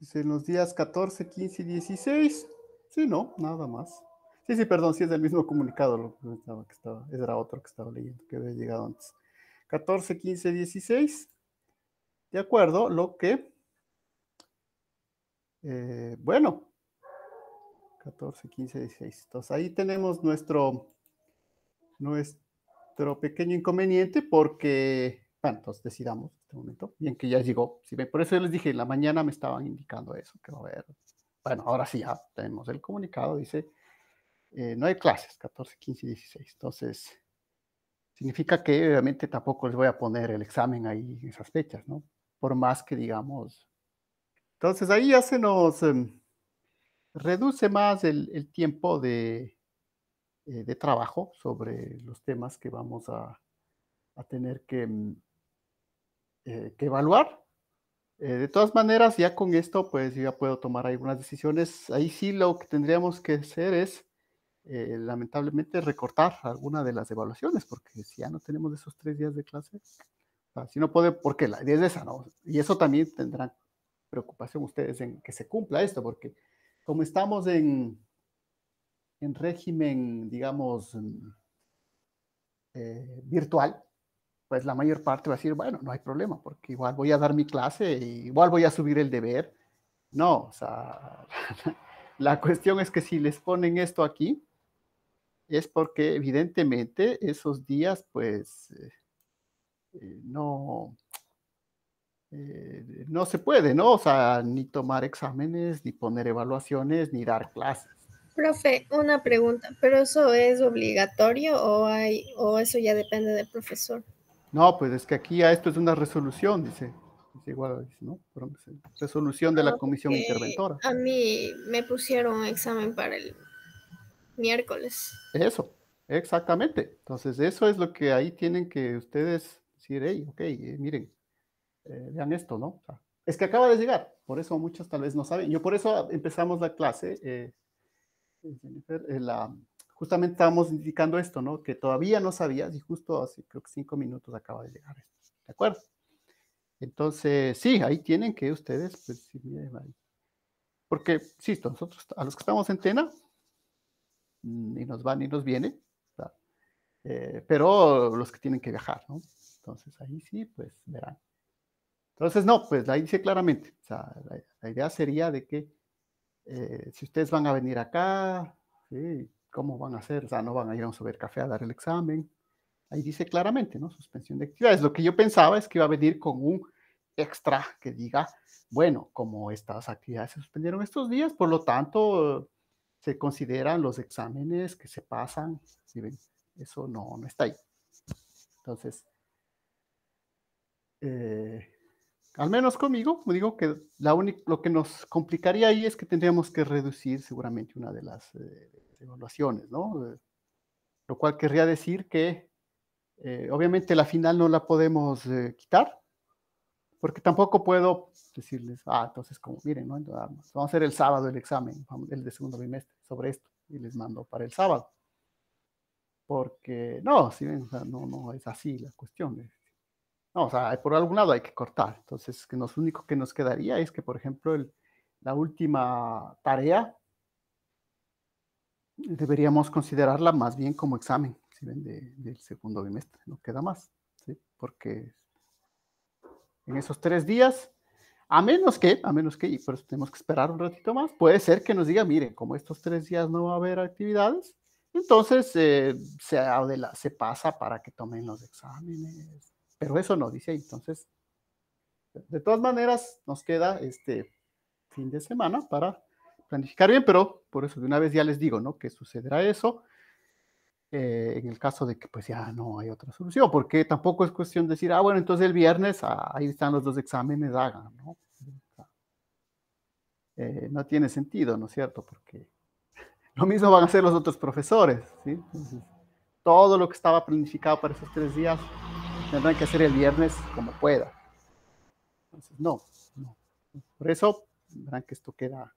Dice, en los días 14, 15 y 16. Sí, no, nada más. Sí, sí, perdón, sí es el mismo comunicado, lo que era otro que estaba leyendo, que había llegado antes. 14, 15, 16. De acuerdo, lo que, bueno, 14, 15, 16. Entonces ahí tenemos nuestro pequeño inconveniente porque, bueno, entonces decidamos en este momento, bien que ya llegó. ¿Sí ven? Por eso yo les dije, en la mañana me estaban indicando eso, que va a haber. Bueno, ahora sí ya tenemos el comunicado, dice, no hay clases, 14, 15 y 16. Entonces, significa que obviamente tampoco les voy a poner el examen ahí en esas fechas, ¿no? Por más que digamos. Entonces ahí ya se nos reduce más el tiempo de trabajo sobre los temas que vamos a tener que evaluar. De todas maneras, ya con esto, pues yo ya puedo tomar algunas decisiones. Ahí sí lo que tendríamos que hacer es, lamentablemente, recortar alguna de las evaluaciones, porque si ya no tenemos esos 3 días de clase, o sea, si no puede, porque la idea es esa, ¿no? Y eso también tendrán preocupación ustedes en que se cumpla esto, porque como estamos en régimen, digamos, virtual, pues la mayor parte va a decir, bueno, no hay problema, porque igual voy a dar mi clase, igual voy a subir el deber. No, o sea, la cuestión es que si les ponen esto aquí, es porque evidentemente esos días, pues, no, no se puede, ¿no? O sea, ni tomar exámenes, ni poner evaluaciones, ni dar clases. Profe, una pregunta, ¿pero eso es obligatorio o eso ya depende del profesor? No, pues es que aquí a esto es una resolución, dice. Dice igual, ¿no? Resolución de la comisión interventora. A mí me pusieron un examen para el miércoles. Eso, exactamente. Entonces, eso es lo que ahí tienen que ustedes decir, hey, ok, miren, vean esto, ¿no? O sea, es que acaba de llegar, por eso muchos tal vez no saben. Yo por eso empezamos la clase, Jennifer, justamente estábamos indicando esto, ¿no? Que todavía no sabías y justo hace creo que 5 minutos acaba de llegar esto, ¿de acuerdo? Entonces, sí, ahí tienen que ustedes, pues, sí, miren ahí. Porque, sí, nosotros, a los que estamos en Tena, ni nos va ni nos viene, ¿verdad? Pero los que tienen que viajar, ¿no? Entonces, ahí sí, pues, verán. Entonces, no, pues ahí dice claramente, o sea, la idea sería de que si ustedes van a venir acá, ¿sí? ¿Cómo van a hacer? O sea, no van a ir a un Sobercafé a dar el examen. Ahí dice claramente, ¿no? Suspensión de actividades. Lo que yo pensaba es que iba a venir con un extra que diga, bueno, como estas actividades se suspendieron estos días, por lo tanto, se consideran los exámenes que se pasan. ¿Sí ven? Eso no está ahí. Entonces, al menos conmigo, digo que lo que nos complicaría ahí es que tendríamos que reducir seguramente una de las evaluaciones, ¿no? Lo cual querría decir que obviamente la final no la podemos quitar, porque tampoco puedo decirles, entonces como miren, ¿no? Entonces, vamos a hacer el sábado el examen, el de segundo bimestre, sobre esto, y les mando para el sábado. Porque no, ¿sí ven? O sea, no es así la cuestión. No, o sea, por algún lado hay que cortar. Entonces, lo único que nos quedaría es que, por ejemplo, la última tarea deberíamos considerarla más bien como examen, ¿sí ven? Del segundo bimestre, no queda más, ¿sí? Porque en esos 3 días, a menos que, y por eso tenemos que esperar un ratito más, puede ser que nos diga, miren, como estos 3 días no va a haber actividades, entonces se pasa para que tomen los exámenes, pero eso no dice ahí. Entonces, de todas maneras, nos queda este fin de semana para planificar bien, pero por eso de una vez ya les digo, ¿no? Que sucederá eso en el caso de que pues ya no hay otra solución, porque tampoco es cuestión de decir, bueno, entonces el viernes ahí están los 2 exámenes, hagan, ¿no? No tiene sentido, ¿no es cierto? Porque lo mismo van a hacer los otros profesores, ¿sí? Entonces, todo lo que estaba planificado para esos 3 días tendrán que hacer el viernes como pueda. Entonces, no. Por eso, verán que esto queda,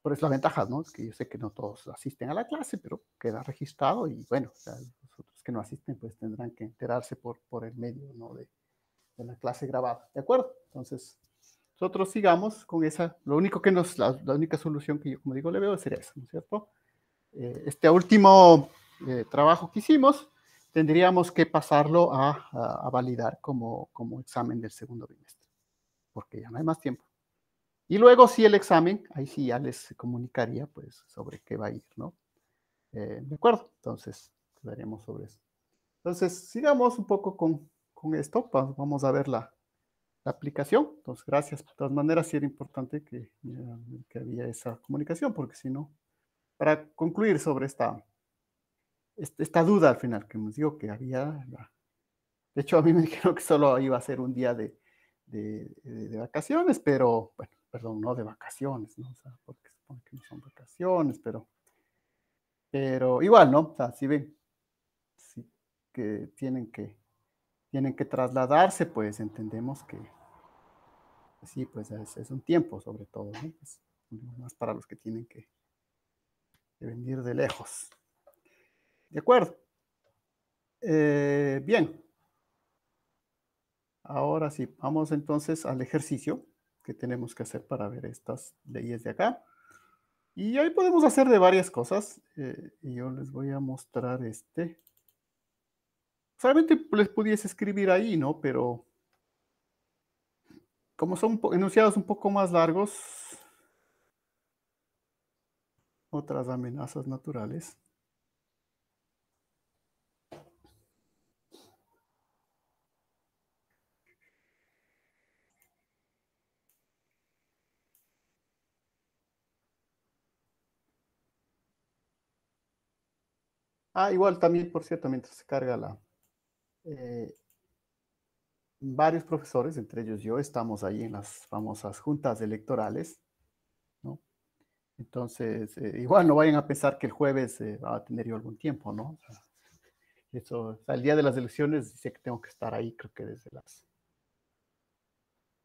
por eso la ventaja, ¿no? Es que yo sé que no todos asisten a la clase, pero queda registrado y bueno, o sea, los otros que no asisten pues tendrán que enterarse por el medio, ¿no? de la clase grabada, ¿de acuerdo? Entonces, nosotros sigamos con esa, lo único que la única solución que yo, como digo, le veo sería esa, ¿no es cierto? Este último trabajo que hicimos, tendríamos que pasarlo a validar como examen del segundo bimestre, porque ya no hay más tiempo. Y luego sí el examen, ahí sí ya les comunicaría pues sobre qué va a ir, ¿no? ¿De acuerdo? Entonces, quedaríamos sobre eso. Entonces, sigamos un poco con esto, vamos a ver la aplicación. Entonces, gracias. De todas maneras, sí era importante que había esa comunicación, porque si no, para concluir sobre esta duda al final, que nos digo que había, de hecho a mí me dijeron que solo iba a ser un día de vacaciones, pero, bueno, perdón, no de vacaciones, ¿no? O sea, porque supone que no son vacaciones, pero igual, ¿no? O sea, si ven, sí, que tienen que trasladarse, pues entendemos que sí, pues es un tiempo sobre todo, ¿no? Pues, más para los que tienen que venir de lejos. De acuerdo. Bien. Ahora sí, vamos entonces al ejercicio que tenemos que hacer para ver estas leyes de acá. Y ahí podemos hacer de varias cosas. Y yo les voy a mostrar este. Solamente les pudiese escribir ahí, ¿no? Pero como son enunciados un poco más largos, otras amenazas naturales. Ah, igual también, por cierto, mientras se carga eh, varios profesores, entre ellos yo, estamos ahí en las famosas juntas electorales, ¿no? Entonces, igual no vayan a pensar que el jueves va a tener yo algún tiempo, ¿no? O sea, eso, o sea, el día de las elecciones dice que tengo que estar ahí, creo que desde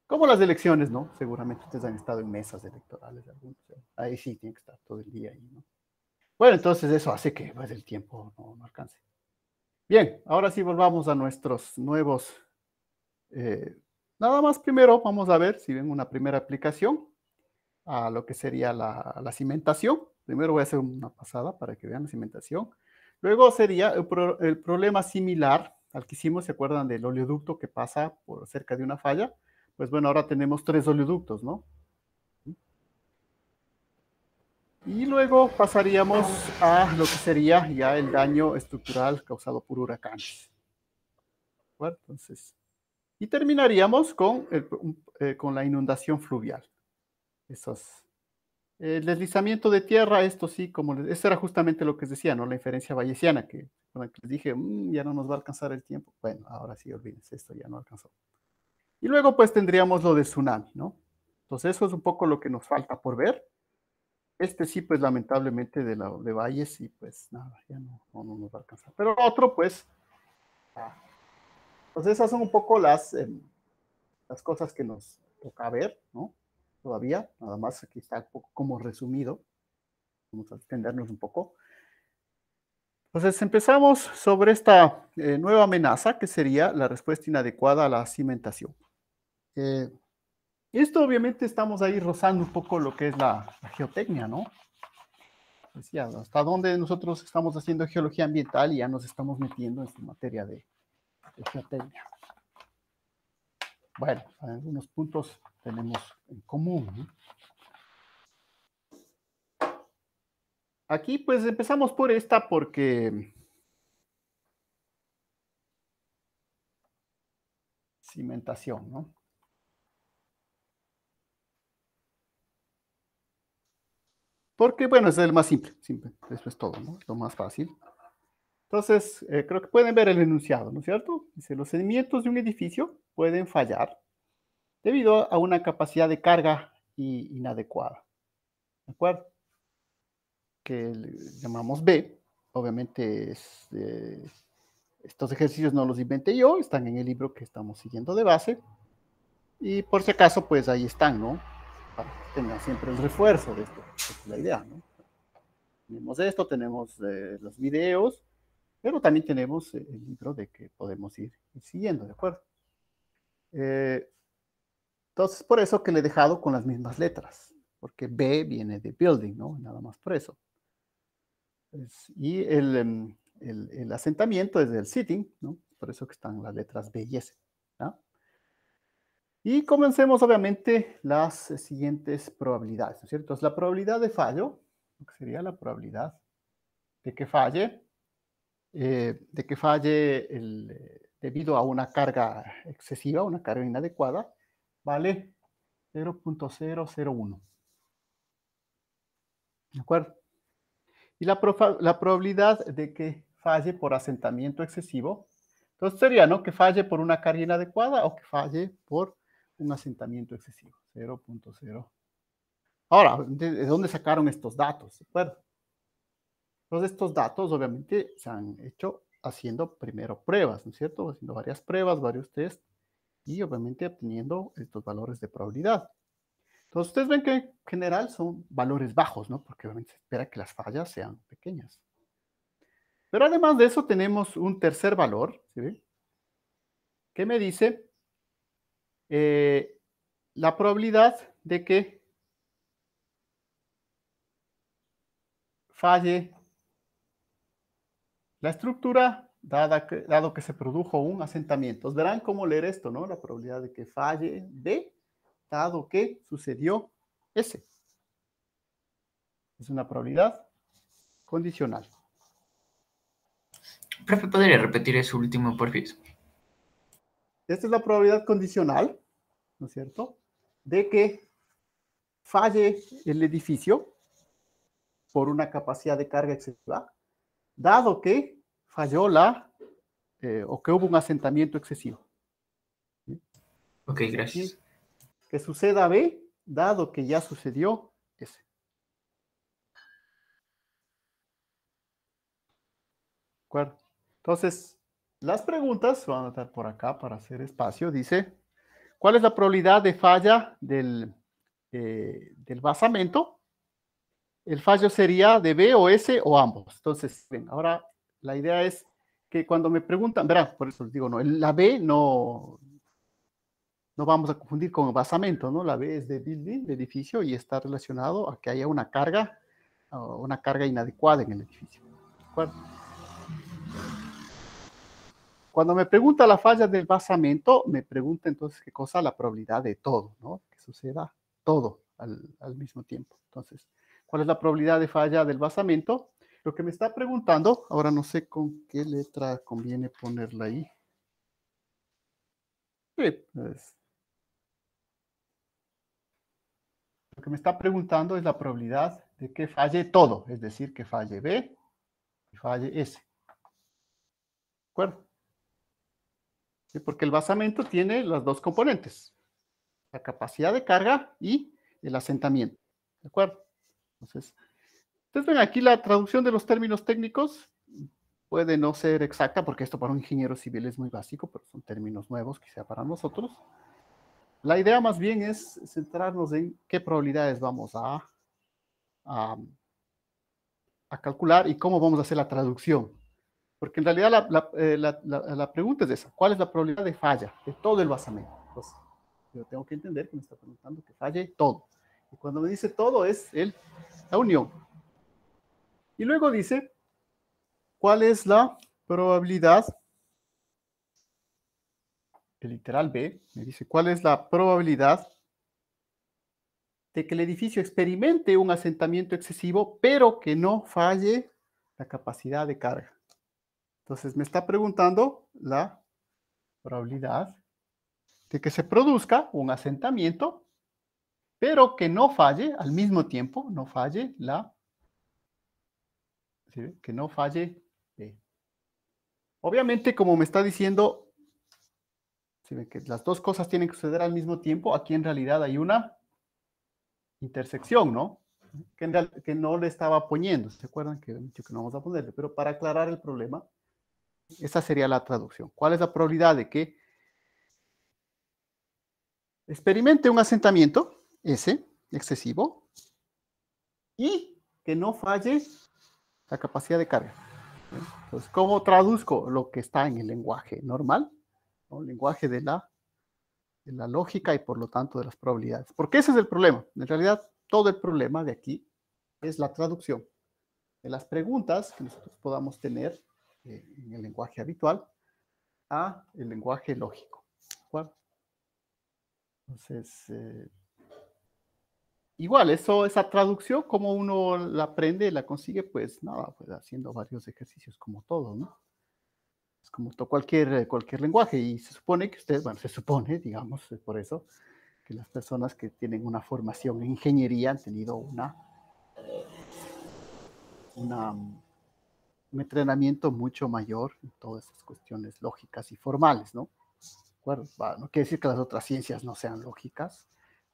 como las elecciones, ¿no? Seguramente ustedes han estado en mesas electorales, algunos, ahí sí tienen que estar todo el día ahí, ¿no? Bueno, entonces eso hace que pues, el tiempo no alcance. Bien, ahora sí volvamos a nuestros nuevos. Nada más primero vamos a ver si ven una primera aplicación a lo que sería la cimentación. Primero voy a hacer una pasada para que vean la cimentación. Luego sería el problema similar al que hicimos, ¿se acuerdan del oleoducto que pasa por cerca de una falla? Pues bueno, ahora tenemos 3 oleoductos, ¿no? Y luego pasaríamos a lo que sería ya el daño estructural causado por huracanes. Bueno, entonces, y terminaríamos con la inundación fluvial. El deslizamiento de tierra, esto sí, eso era justamente lo que les decía, ¿no? La inferencia bayesiana, que les dije, ya no nos va a alcanzar el tiempo. Bueno, ahora sí, olvídense, esto ya no alcanzó. Y luego pues tendríamos lo del tsunami, ¿no? Entonces eso es un poco lo que nos falta por ver. Este sí, pues lamentablemente de Valles y pues nada, ya no nos va a alcanzar. Pero otro, pues, pues esas son un poco las cosas que nos toca ver, ¿no? Todavía, nada más aquí está un poco como resumido. Vamos a extendernos un poco. Entonces empezamos sobre esta nueva amenaza que sería la respuesta inadecuada a la cimentación. Esto obviamente estamos ahí rozando un poco lo que es la geotecnia, ¿no? Decía, hasta dónde nosotros estamos haciendo geología ambiental y ya nos estamos metiendo en esta materia de geotecnia. Bueno, algunos puntos tenemos en común, ¿no? Aquí pues empezamos por esta porque cimentación, ¿no? Porque, bueno, es el más simple, eso es todo, ¿no? Es lo más fácil. Entonces, creo que pueden ver el enunciado, ¿no es cierto? Dice, los cimientos de un edificio pueden fallar debido a una capacidad de carga inadecuada, ¿de acuerdo? Que llamamos B. Obviamente, estos ejercicios no los inventé yo, están en el libro que estamos siguiendo de base. Y por si acaso, pues ahí están, ¿no? Para que tengan siempre el refuerzo de esto. Esa es la idea, ¿no? Tenemos esto, tenemos los videos, pero también tenemos el libro de que podemos ir siguiendo, ¿de acuerdo? Entonces, por eso que le he dejado con las mismas letras, porque B viene de building, ¿no? Nada más por eso. Y el asentamiento es del sitting, ¿no? Por eso que están las letras B y S, ¿no? Y comencemos, obviamente, las siguientes probabilidades, ¿no es cierto? Entonces, la probabilidad de fallo, lo que sería la probabilidad de que falle, debido a una carga excesiva, una carga inadecuada, vale 0.001. ¿De acuerdo? Y la probabilidad de que falle por asentamiento excesivo, entonces sería, ¿no? Que falle por una carga inadecuada o que falle por un asentamiento excesivo. 0.0. Ahora, ¿de dónde sacaron estos datos? ¿De acuerdo? Todos estos datos, obviamente, se han hecho haciendo primero pruebas, ¿no es cierto? Haciendo varias pruebas, varios test y obviamente obteniendo estos valores de probabilidad. Entonces, ustedes ven que en general son valores bajos, ¿no? Porque obviamente se espera que las fallas sean pequeñas. Pero además de eso tenemos un tercer valor, ¿sí ve? Que me dice la probabilidad de que falle la estructura dado que se produjo un asentamiento. Entonces, verán cómo leer esto, ¿no? La probabilidad de que falle B dado que sucedió S. Es una probabilidad condicional. Profe, ¿podría repetir eso último, porfis? Esta es la probabilidad condicional, ¿no es cierto? De que falle el edificio por una capacidad de carga excesiva, dado que falló o que hubo un asentamiento excesivo. ¿Sí? Ok, gracias. Aquí, que suceda B, dado que ya sucedió S. ¿De acuerdo? Entonces, las preguntas, van a estar por acá para hacer espacio, dice, ¿cuál es la probabilidad de falla del basamento? El fallo sería de B o S o ambos. Entonces, ven, ahora la idea es que cuando me preguntan, verán, por eso les digo, no, la B no vamos a confundir con basamento, ¿no? La B es de building, de edificio, y está relacionado a que haya una carga inadecuada en el edificio. ¿De acuerdo? Cuando me pregunta la falla del basamento, me pregunta entonces qué cosa, la probabilidad de todo, ¿no? Que suceda todo al mismo tiempo. Entonces, ¿cuál es la probabilidad de falla del basamento? Lo que me está preguntando, ahora no sé con qué letra conviene ponerla ahí. Sí, pues, lo que me está preguntando es la probabilidad de que falle todo, es decir, que falle B y falle S. ¿De acuerdo? Sí, porque el basamento tiene las dos componentes, la capacidad de carga y el asentamiento. ¿De acuerdo? Entonces, ustedes ven aquí la traducción de los términos técnicos. Puede no ser exacta, porque esto para un ingeniero civil es muy básico, pero son términos nuevos quizá para nosotros. La idea más bien es centrarnos en qué probabilidades vamos a calcular y cómo vamos a hacer la traducción. Porque en realidad la pregunta es esa, ¿cuál es la probabilidad de falla de todo el basamento? Entonces, yo tengo que entender que me está preguntando que falle todo. Y cuando me dice todo es la unión. Y luego dice, ¿cuál es la probabilidad? El literal B me dice, ¿cuál es la probabilidad de que el edificio experimente un asentamiento excesivo, pero que no falle la capacidad de carga? Entonces me está preguntando la probabilidad de que se produzca un asentamiento, pero que no falle al mismo tiempo, no falle ¿sí? Que no falle B. Obviamente, como me está diciendo, ¿sí? Que las dos cosas tienen que suceder al mismo tiempo, aquí en realidad hay una intersección, ¿no? Que no le estaba poniendo. ¿Se acuerdan que he dicho que no vamos a ponerle? Pero para aclarar el problema, esa sería la traducción. ¿Cuál es la probabilidad de que experimente un asentamiento, S, excesivo, y que no falle la capacidad de carga. Entonces, ¿cómo traduzco lo que está en el lenguaje normal? ¿No? El lenguaje de la lógica y por lo tanto de las probabilidades. Porque ese es el problema. En realidad, todo el problema de aquí es la traducción de las preguntas que nosotros podamos tener en el lenguaje habitual a el lenguaje lógico. ¿De acuerdo? Entonces, igual, esa traducción, como uno la aprende, la consigue, pues nada, pues haciendo varios ejercicios como todo, ¿no? Es como cualquier lenguaje y se supone que ustedes, bueno, se supone, digamos, por eso, que las personas que tienen una formación en ingeniería han tenido un entrenamiento mucho mayor en todas esas cuestiones lógicas y formales, ¿no? Bueno, no quiere decir que las otras ciencias no sean lógicas,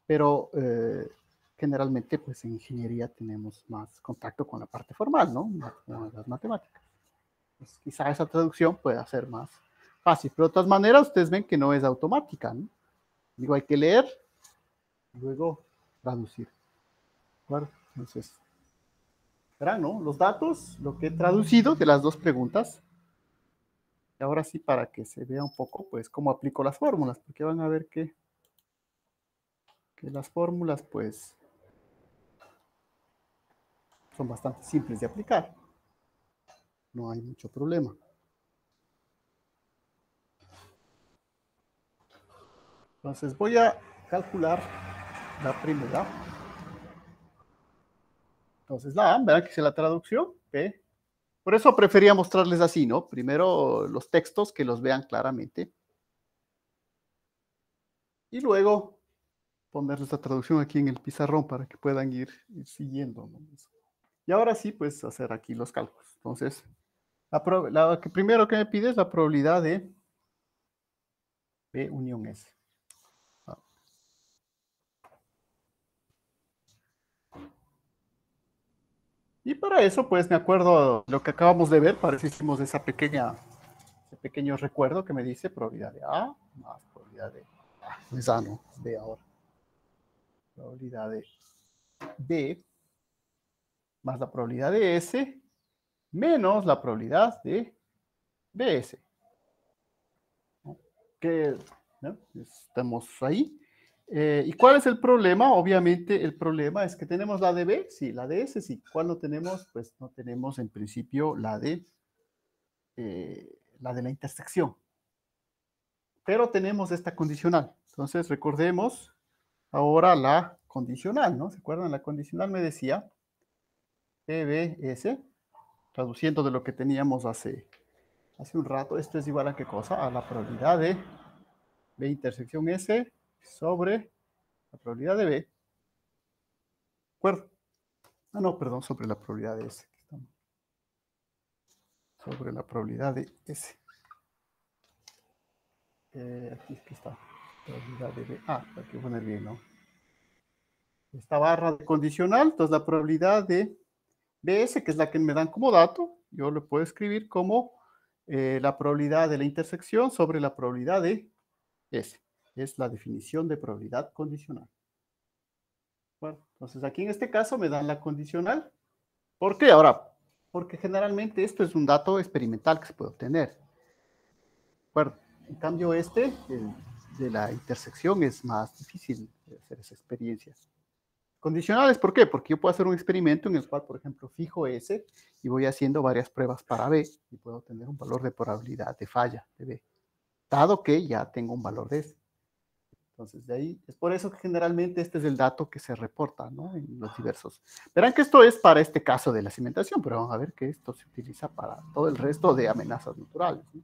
pero generalmente pues en ingeniería tenemos más contacto con la parte formal, ¿no? Con las matemáticas. Pues, quizá esa traducción pueda ser más fácil, pero de todas maneras ustedes ven que no es automática, ¿no? Digo, hay que leer y luego traducir. Bueno, entonces, verán, ¿no? Los datos, lo que he traducido de las dos preguntas. Y ahora sí, para que se vea un poco, pues, cómo aplico las fórmulas, porque van a ver que las fórmulas, pues, son bastante simples de aplicar. No hay mucho problema. Entonces, voy a calcular la primera. Entonces, la A, verán que hice la traducción, P. Por eso prefería mostrarles así, ¿no? Primero los textos, que los vean claramente. Y luego ponerles la traducción aquí en el pizarrón para que puedan ir siguiendo, ¿no? Y ahora sí, pues, hacer aquí los cálculos. Entonces, primero que me pide es la probabilidad de B unión S. Y para eso, pues, me acuerdo de lo que acabamos de ver, para eso hicimos ese pequeño recuerdo que me dice probabilidad de A más probabilidad de no es A, no, es B ahora. Probabilidad de B más la probabilidad de S menos la probabilidad de BS. Que ¿no? Estamos ahí. ¿Y cuál es el problema? Obviamente el problema es que tenemos la de B, sí, la de S, sí. ¿Cuál no tenemos? Pues no tenemos en principio la de la intersección. Pero tenemos esta condicional. Entonces recordemos ahora la condicional, ¿no? ¿Se acuerdan? La condicional me decía PBS, traduciendo de lo que teníamos hace un rato, esto es igual a qué cosa? A la probabilidad de B intersección S sobre la probabilidad de B. ¿De acuerdo? Ah, no, perdón, sobre la probabilidad de S. Sobre la probabilidad de S. Aquí es que está. Probabilidad de B. Ah, hay que poner bien, ¿no? Esta barra de condicional, entonces la probabilidad de BS, que es la que me dan como dato, yo lo puedo escribir como la probabilidad de la intersección sobre la probabilidad de S. Es la definición de probabilidad condicional. Bueno, entonces aquí en este caso me dan la condicional. ¿Por qué? Ahora, porque generalmente esto es un dato experimental que se puede obtener. Bueno, en cambio de la intersección es más difícil hacer esa experiencia. Condicionales, ¿por qué? Porque yo puedo hacer un experimento en el cual, por ejemplo, fijo S y voy haciendo varias pruebas para B y puedo tener un valor de probabilidad de falla de B, dado que ya tengo un valor de S. Entonces, de ahí, es por eso que generalmente este es el dato que se reporta, ¿no? En los diversos. Verán que esto es para este caso de la cimentación, pero vamos a ver que esto se utiliza para todo el resto de amenazas naturales, ¿no?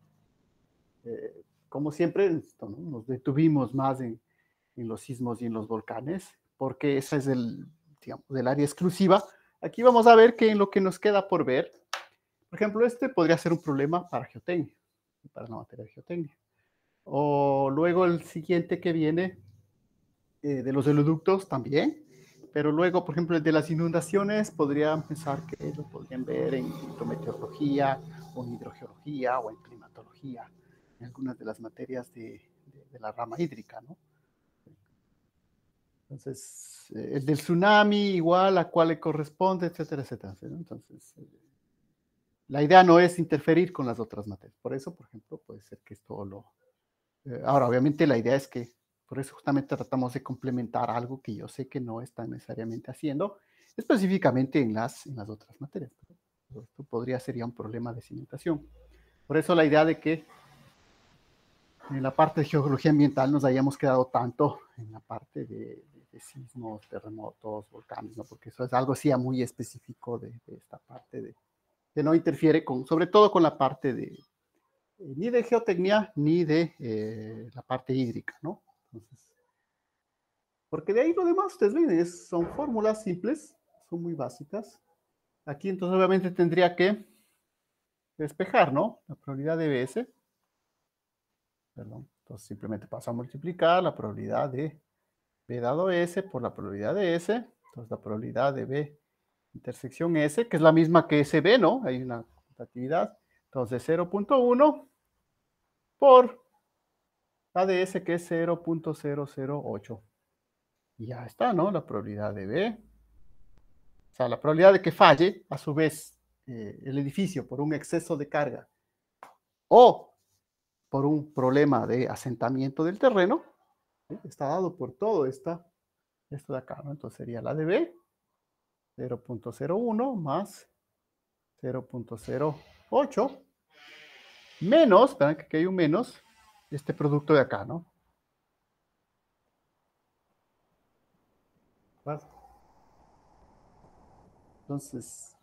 Como siempre, ¿no? Nos detuvimos más en los sismos y en los volcanes, porque ese es digamos, el área exclusiva. Aquí vamos a ver que en lo que nos queda por ver, por ejemplo, este podría ser un problema para geotecnia, para la materia de geotecnia. O luego el siguiente que viene de los oleoductos también, pero luego, por ejemplo, el de las inundaciones, podrían pensar que lo podrían ver en hidrometeorología, o en hidrogeología, o en climatología, en algunas de las materias de la rama hídrica, ¿no? Entonces, el del tsunami igual a cuál le corresponde, etcétera, etcétera. ¿No? Entonces, la idea no es interferir con las otras materias. Por eso, por ejemplo, puede ser que esto lo... ahora, obviamente la idea es que, por eso justamente tratamos de complementar algo que yo sé que no están necesariamente haciendo, específicamente en las otras materias. Esto podría ser ya un problema de cimentación. Por eso la idea de que en la parte de geología ambiental nos hayamos quedado tanto en la parte de sismos, terremotos, volcanes, ¿no? Porque eso es algo sí muy específico de esta parte que no interfiere con, sobre todo con la parte de, ni de geotecnia, ni de la parte hídrica, ¿no? Entonces, porque de ahí lo demás, ustedes ven, son fórmulas simples, son muy básicas. Aquí entonces obviamente tendría que despejar, ¿no? La probabilidad de BS, perdón, entonces simplemente paso a multiplicar la probabilidad de B dado S por la probabilidad de S, entonces la probabilidad de B intersección S, que es la misma que SB, ¿no? Hay una rotatividad, entonces 0.1 por la de S, que es 0.008. Y ya está, ¿no? La probabilidad de B, o sea, la probabilidad de que falle, a su vez, el edificio por un exceso de carga o por un problema de asentamiento del terreno, ¿sí? Está dado por todo esto de acá, ¿no? Entonces sería la de B, 0.01 más 0.08 menos, esperen que aquí hay un menos, este producto de acá, ¿no? Entonces,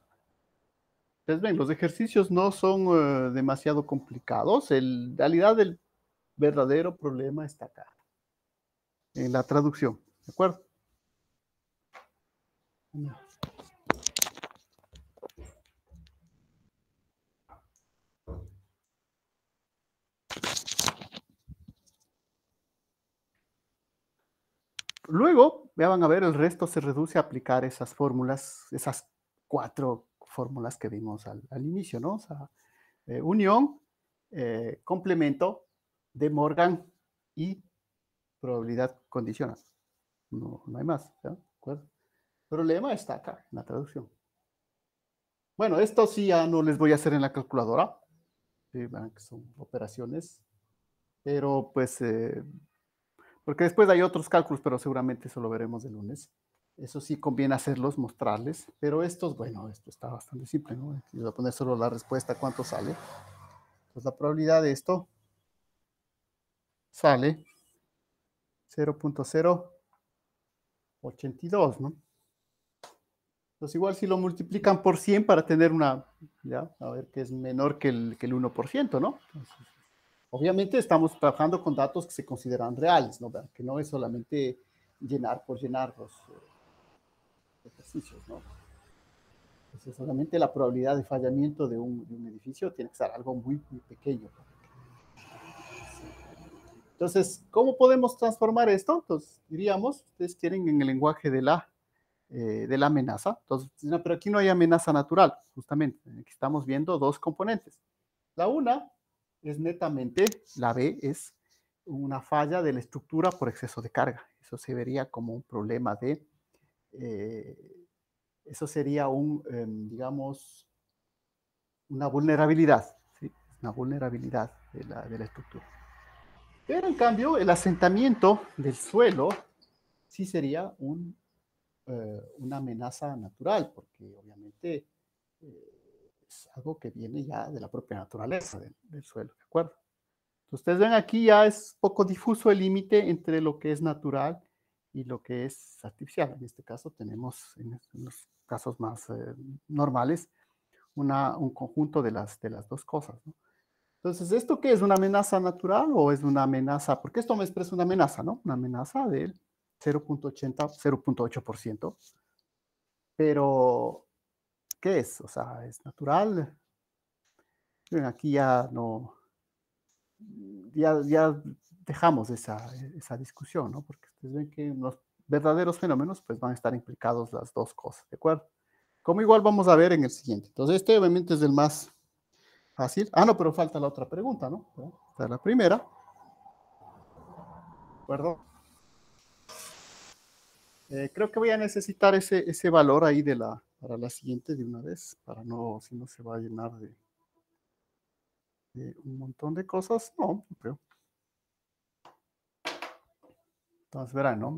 ustedes ven, los ejercicios no son demasiado complicados. En realidad, el verdadero problema está acá, en la traducción, ¿de acuerdo? Luego, ya van a ver, el resto se reduce a aplicar esas fórmulas, esas 4 fórmulas que vimos al inicio, ¿no? O sea, unión, complemento, de Morgan y probabilidad condicional. No hay más, ¿de acuerdo? El problema está acá, en la traducción. Bueno, esto sí ya no les voy a hacer en la calculadora, ¿sí? Verán que son operaciones, pero pues, porque después hay otros cálculos, pero seguramente eso lo veremos el lunes. Eso sí conviene hacerlos, mostrarles, pero estos, bueno, esto está bastante simple, ¿no? Aquí voy a poner solo la respuesta, cuánto sale. Pues la probabilidad de esto sale 0.082, ¿no? Entonces igual si lo multiplican por 100 para tener una, ya, a ver que es menor que el 1%, ¿no? Entonces, obviamente estamos trabajando con datos que se consideran reales, ¿no? Que no es solamente llenar por llenar los ejercicios, ¿no? Entonces, solamente la probabilidad de fallamiento de un edificio tiene que ser algo muy, muy pequeño. Entonces, ¿cómo podemos transformar esto? Entonces, diríamos, ustedes quieren en el lenguaje de la amenaza. Entonces, no, pero aquí no hay amenaza natural, justamente. Aquí estamos viendo dos componentes. La una es netamente, la B es una falla de la estructura por exceso de carga. Eso se vería como un problema de, eso sería digamos, una vulnerabilidad, ¿sí? Una vulnerabilidad de la estructura. Pero en cambio, el asentamiento del suelo sí sería una amenaza natural, porque obviamente es algo que viene ya de la propia naturaleza del suelo, ¿de acuerdo? Ustedes ven aquí ya es poco difuso el límite entre lo que es natural y lo que es artificial. En este caso tenemos, en los casos más normales, un conjunto de las dos cosas, ¿no? Entonces, ¿esto qué es? ¿Una amenaza natural o es una amenaza? Porque esto me expresa una amenaza, ¿no? Una amenaza del 0.80, 0.8%. Pero, ¿qué es? O sea, ¿es natural? Bien, aquí ya no, ya dejamos esa discusión, ¿no? Porque ustedes ven que los verdaderos fenómenos pues van a estar implicados las dos cosas, ¿de acuerdo? Como igual vamos a ver en el siguiente. Entonces, este obviamente es el más fácil. Ah, no, pero falta la otra pregunta, ¿no? Esta es la primera. ¿De acuerdo? Creo que voy a necesitar ese valor ahí para la siguiente de una vez, para no, si no se va a llenar de un montón de cosas. No creo. Entonces verán, ¿no?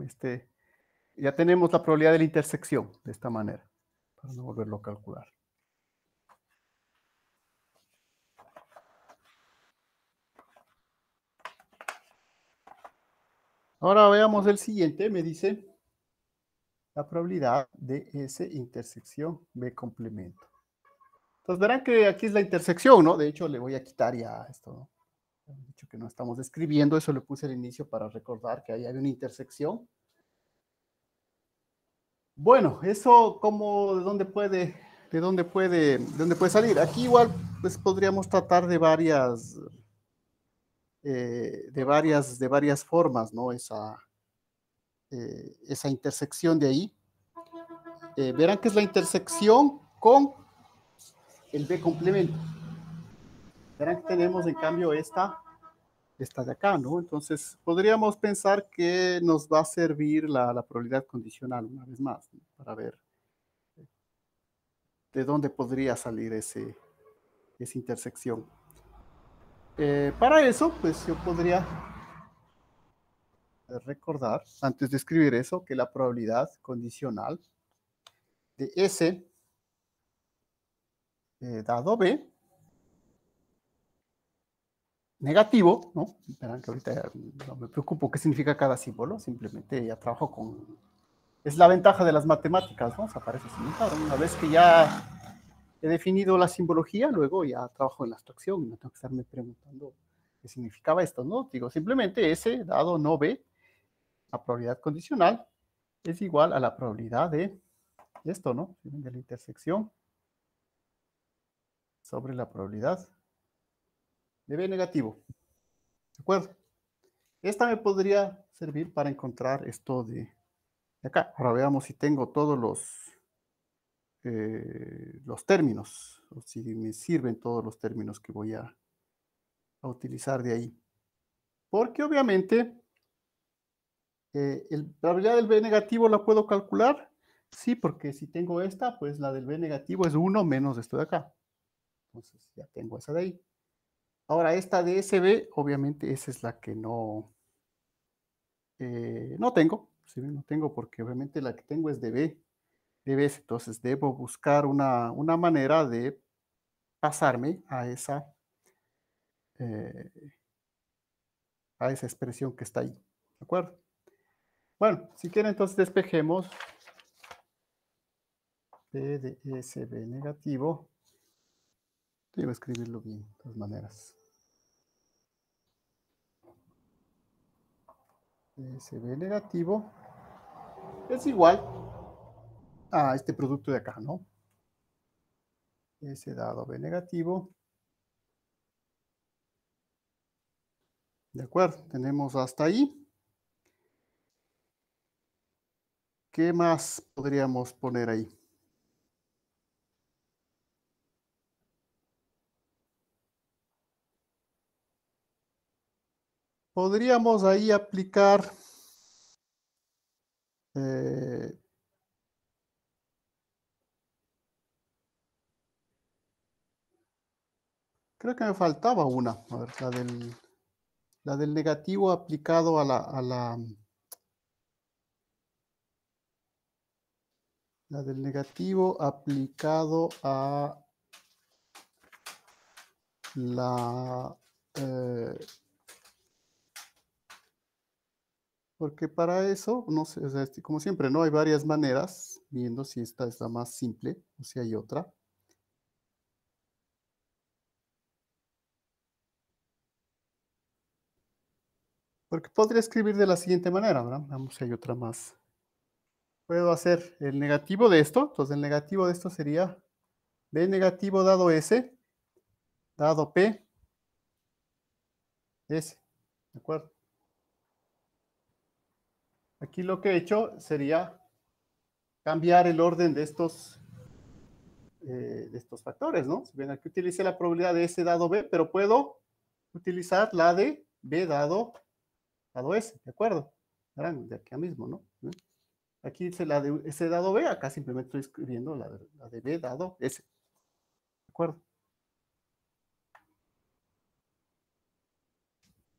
Ya tenemos la probabilidad de la intersección de esta manera, para no volverlo a calcular. Ahora veamos el siguiente, me dice la probabilidad de S intersección B complemento. Entonces verán que aquí es la intersección, ¿no? De hecho, le voy a quitar ya esto, ¿no? Hemos dicho que no estamos describiendo, eso le puse al inicio para recordar que ahí hay una intersección. Bueno, eso como de dónde puede salir. Aquí igual pues podríamos tratar de varias formas, ¿no? Esa intersección de ahí. Verán que es la intersección con el B complemento. Verán que tenemos en cambio esta de acá, ¿no? Entonces podríamos pensar que nos va a servir la probabilidad condicional una vez más, ¿no? Para ver de dónde podría salir esa intersección. Para eso, pues yo podría recordar, antes de escribir eso, que la probabilidad condicional de S dado B negativo, ¿no? Verán que ahorita no me preocupo qué significa cada símbolo, simplemente ya trabajo con... Es la ventaja de las matemáticas, ¿no? O sea, parece similar. Una vez que ya he definido la simbología, luego ya trabajo en la abstracción y no tengo que estarme preguntando qué significaba esto, ¿no? Digo, simplemente S dado no B, la probabilidad condicional es igual a la probabilidad de esto, ¿no? De la intersección sobre la probabilidad de B negativo. ¿De acuerdo? Esta me podría servir para encontrar esto de acá. Ahora veamos si tengo todos los términos, o si me sirven todos los términos que voy a utilizar de ahí. Porque obviamente la probabilidad del B negativo la puedo calcular. Sí, porque si tengo esta, pues la del B negativo es 1 menos esto de acá. Entonces ya tengo esa de ahí. Ahora esta de SB, obviamente esa es la que no tengo. ¿Sí? No tengo porque obviamente la que tengo es de B. Entonces debo buscar una manera de pasarme eh, a esa expresión que está ahí. ¿De acuerdo? Bueno, si quieren entonces despejemos P de SB negativo. Debo escribirlo bien, de todas maneras. SB negativo es igual a este producto de acá, ¿no? S dado B negativo. De acuerdo, tenemos hasta ahí. ¿Qué más podríamos poner ahí? Podríamos ahí aplicar creo que me faltaba una. A ver, la del negativo aplicado a la del negativo aplicado a la... porque para eso, no sé, o sea, como siempre, ¿no? Hay varias maneras, viendo si esta es la más simple o si hay otra. Porque podría escribir de la siguiente manera, ¿verdad? Vamos si hay otra más. Puedo hacer el negativo de esto. Entonces el negativo de esto sería B negativo dado S, dado P, S. ¿De acuerdo? Aquí lo que he hecho sería cambiar el orden de estos factores, ¿no? Si ven, aquí utilicé la probabilidad de S dado B, pero puedo utilizar la de B dado S, ¿de acuerdo? Verán, de aquí mismo, ¿no? Aquí dice la de S dado B, acá simplemente estoy escribiendo la de B dado S. ¿De acuerdo?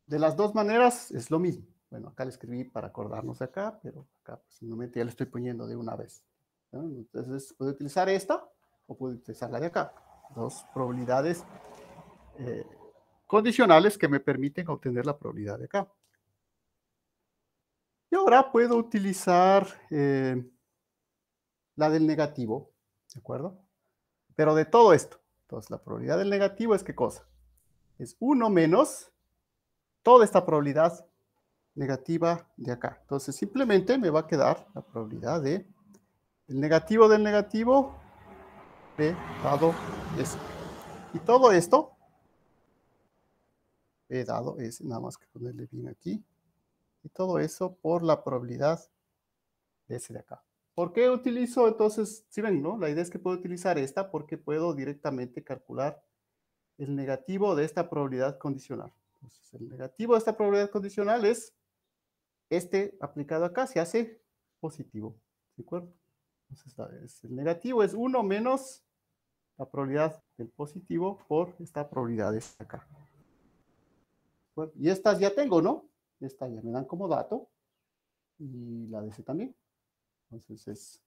De las dos maneras es lo mismo. Bueno, acá le escribí para acordarnos de acá, pero acá pues, simplemente ya le estoy poniendo de una vez, ¿no? Entonces, puede utilizar esta o puede utilizar la de acá. Dos probabilidades condicionales que me permiten obtener la probabilidad de acá. Y ahora puedo utilizar la del negativo, ¿de acuerdo? Pero de todo esto. Entonces, la probabilidad del negativo es ¿qué cosa? Es 1 menos toda esta probabilidad negativa de acá. Entonces, simplemente me va a quedar la probabilidad de el negativo del negativo B dado S. Y todo esto, B dado S, nada más que ponerle bien aquí. Y todo eso por la probabilidad de S de acá. ¿Por qué utilizo entonces? Si ven, ¿no? La idea es que puedo utilizar esta porque puedo directamente calcular el negativo de esta probabilidad condicional. Entonces, el negativo de esta probabilidad condicional es este aplicado acá, se hace positivo. ¿De acuerdo? Entonces, el negativo es 1 menos la probabilidad del positivo por esta probabilidad de acá. Bueno, y estas ya tengo, ¿no? Esta ya me dan como dato. Y la de ese también. Entonces es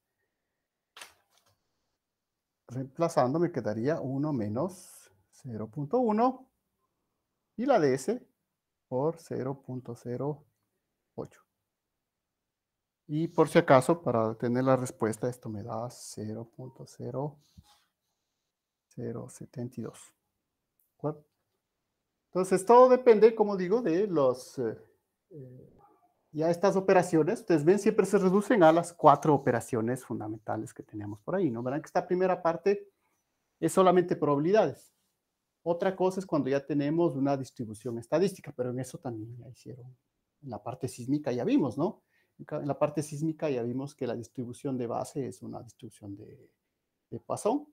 reemplazando me quedaría 1 menos 0.1 y la de ese por 0.08. Y por si acaso, para tener la respuesta, esto me da 0.0072. ¿De Entonces, todo depende, como digo, de los... ya estas operaciones, ustedes ven, siempre se reducen a las 4 operaciones fundamentales que tenemos por ahí, ¿no? Verán que esta primera parte es solamente probabilidades. Otra cosa es cuando ya tenemos una distribución estadística, pero en eso también ya hicieron. En la parte sísmica ya vimos, ¿no? En la parte sísmica ya vimos que la distribución de base es una distribución de Poisson.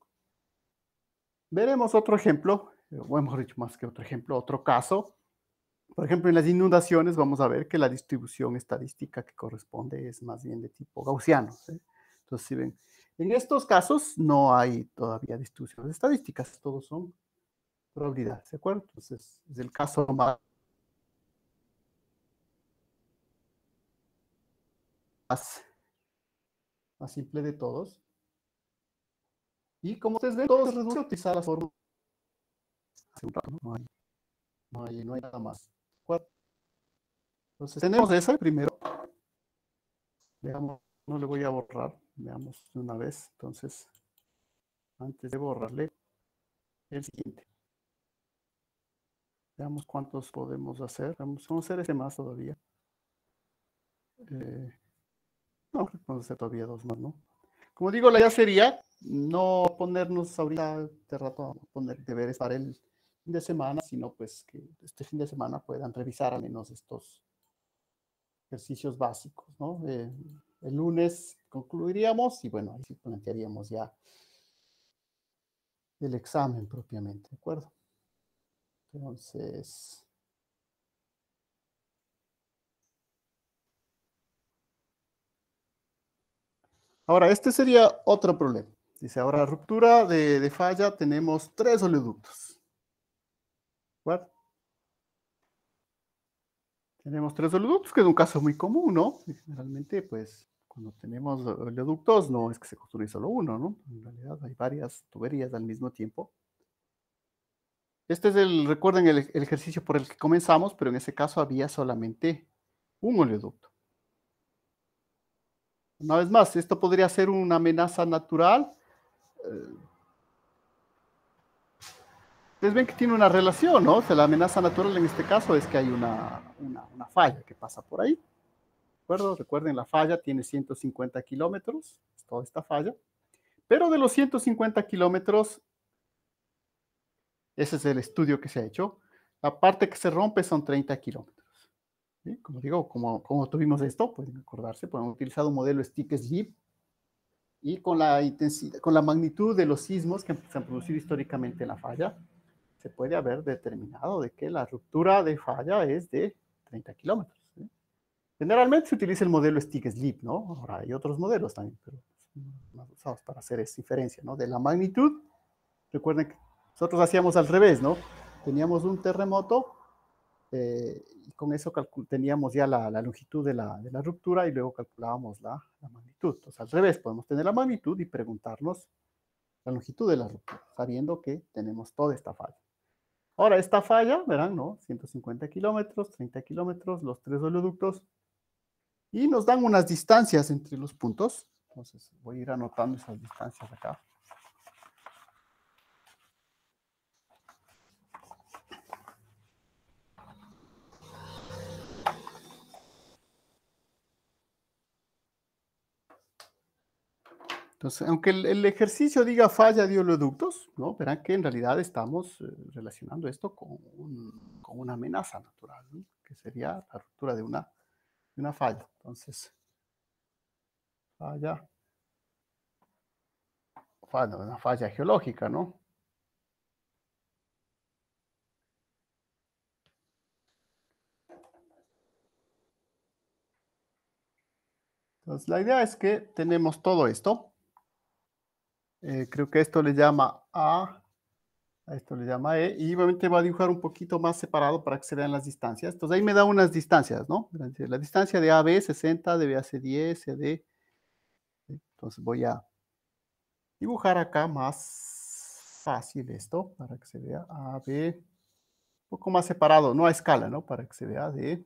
Veremos otro ejemplo, o mejor dicho, más que otro ejemplo, otro caso. Por ejemplo, en las inundaciones vamos a ver que la distribución estadística que corresponde es más bien de tipo gaussiano, ¿sí? Entonces, si ven, en estos casos no hay todavía distribuciones estadísticas, todos son probabilidades, ¿de acuerdo? Entonces, es el caso más simple de todos. Y como ustedes ven, todo se reduce a utilizar las fórmulas. Hace un rato, no hay nada más. ¿De acuerdo? Entonces, tenemos esa primero. Veamos, no le voy a borrar. Veamos de una vez. Entonces, antes de borrarle, el siguiente. Veamos cuántos podemos hacer. Vamos a hacer ese más todavía. No, vamos a hacer todavía 2 más, ¿no? Como digo, la idea sería no ponernos ahorita de rato a poner deberes para el fin de semana, sino pues que este fin de semana puedan revisar al menos estos ejercicios básicos, ¿no? El lunes concluiríamos y bueno, ahí sí plantearíamos ya el examen propiamente, ¿de acuerdo? Entonces... Ahora, este sería otro problema. Dice, ahora, ruptura de falla, tenemos 3 oleoductos. ¿De acuerdo? Tenemos 3 oleoductos, que es un caso muy común, ¿no? Y generalmente, pues, cuando tenemos oleoductos, no es que se construye solo uno, ¿no? En realidad hay varias tuberías al mismo tiempo. Este es recuerden, el ejercicio por el que comenzamos, pero en ese caso había solamente un oleoducto. Una vez más, esto podría ser una amenaza natural. Ustedes ven que tiene una relación, ¿no? O sea, la amenaza natural en este caso es que hay una falla que pasa por ahí. ¿De acuerdo? Recuerden, la falla tiene 150 kilómetros, es toda esta falla. Pero de los 150 kilómetros, ese es el estudio que se ha hecho, la parte que se rompe son 30 kilómetros. ¿Sí? Como digo, como tuvimos esto, pueden acordarse, pues han utilizado un modelo Stick-Slip y con la intensidad, con la magnitud de los sismos que se han producido históricamente en la falla, se puede haber determinado de que la ruptura de falla es de 30 kilómetros. ¿Sí? Generalmente se utiliza el modelo Stick-Slip, ¿no? Ahora hay otros modelos también, pero más usados para hacer esa diferencia, ¿no? De la magnitud. Recuerden que nosotros hacíamos al revés, ¿no? Teníamos un terremoto y con eso teníamos ya la longitud de la ruptura y luego calculábamos la magnitud. Entonces, al revés, podemos tener la magnitud y preguntarnos la longitud de la ruptura, sabiendo que tenemos toda esta falla. Ahora, esta falla, verán, ¿no? 150 kilómetros, 30 kilómetros, los 3 oleoductos, y nos dan unas distancias entre los puntos. Entonces, voy a ir anotando esas distancias acá. Entonces, aunque el ejercicio diga falla de oleoductos, ¿no? Verán que en realidad estamos relacionando esto con una amenaza natural, ¿no? Que sería la ruptura de una falla. Entonces, una falla geológica, ¿no? Entonces, la idea es que tenemos todo esto. Creo que esto le llama A esto le llama E, y obviamente va a dibujar un poquito más separado para que se vean las distancias. Entonces ahí me da unas distancias, ¿no? La distancia de AB 60, de BAC 10, CD. Entonces voy a dibujar acá más fácil esto, para que se vea AB, un poco más separado, no a escala, ¿no? Para que se vea D.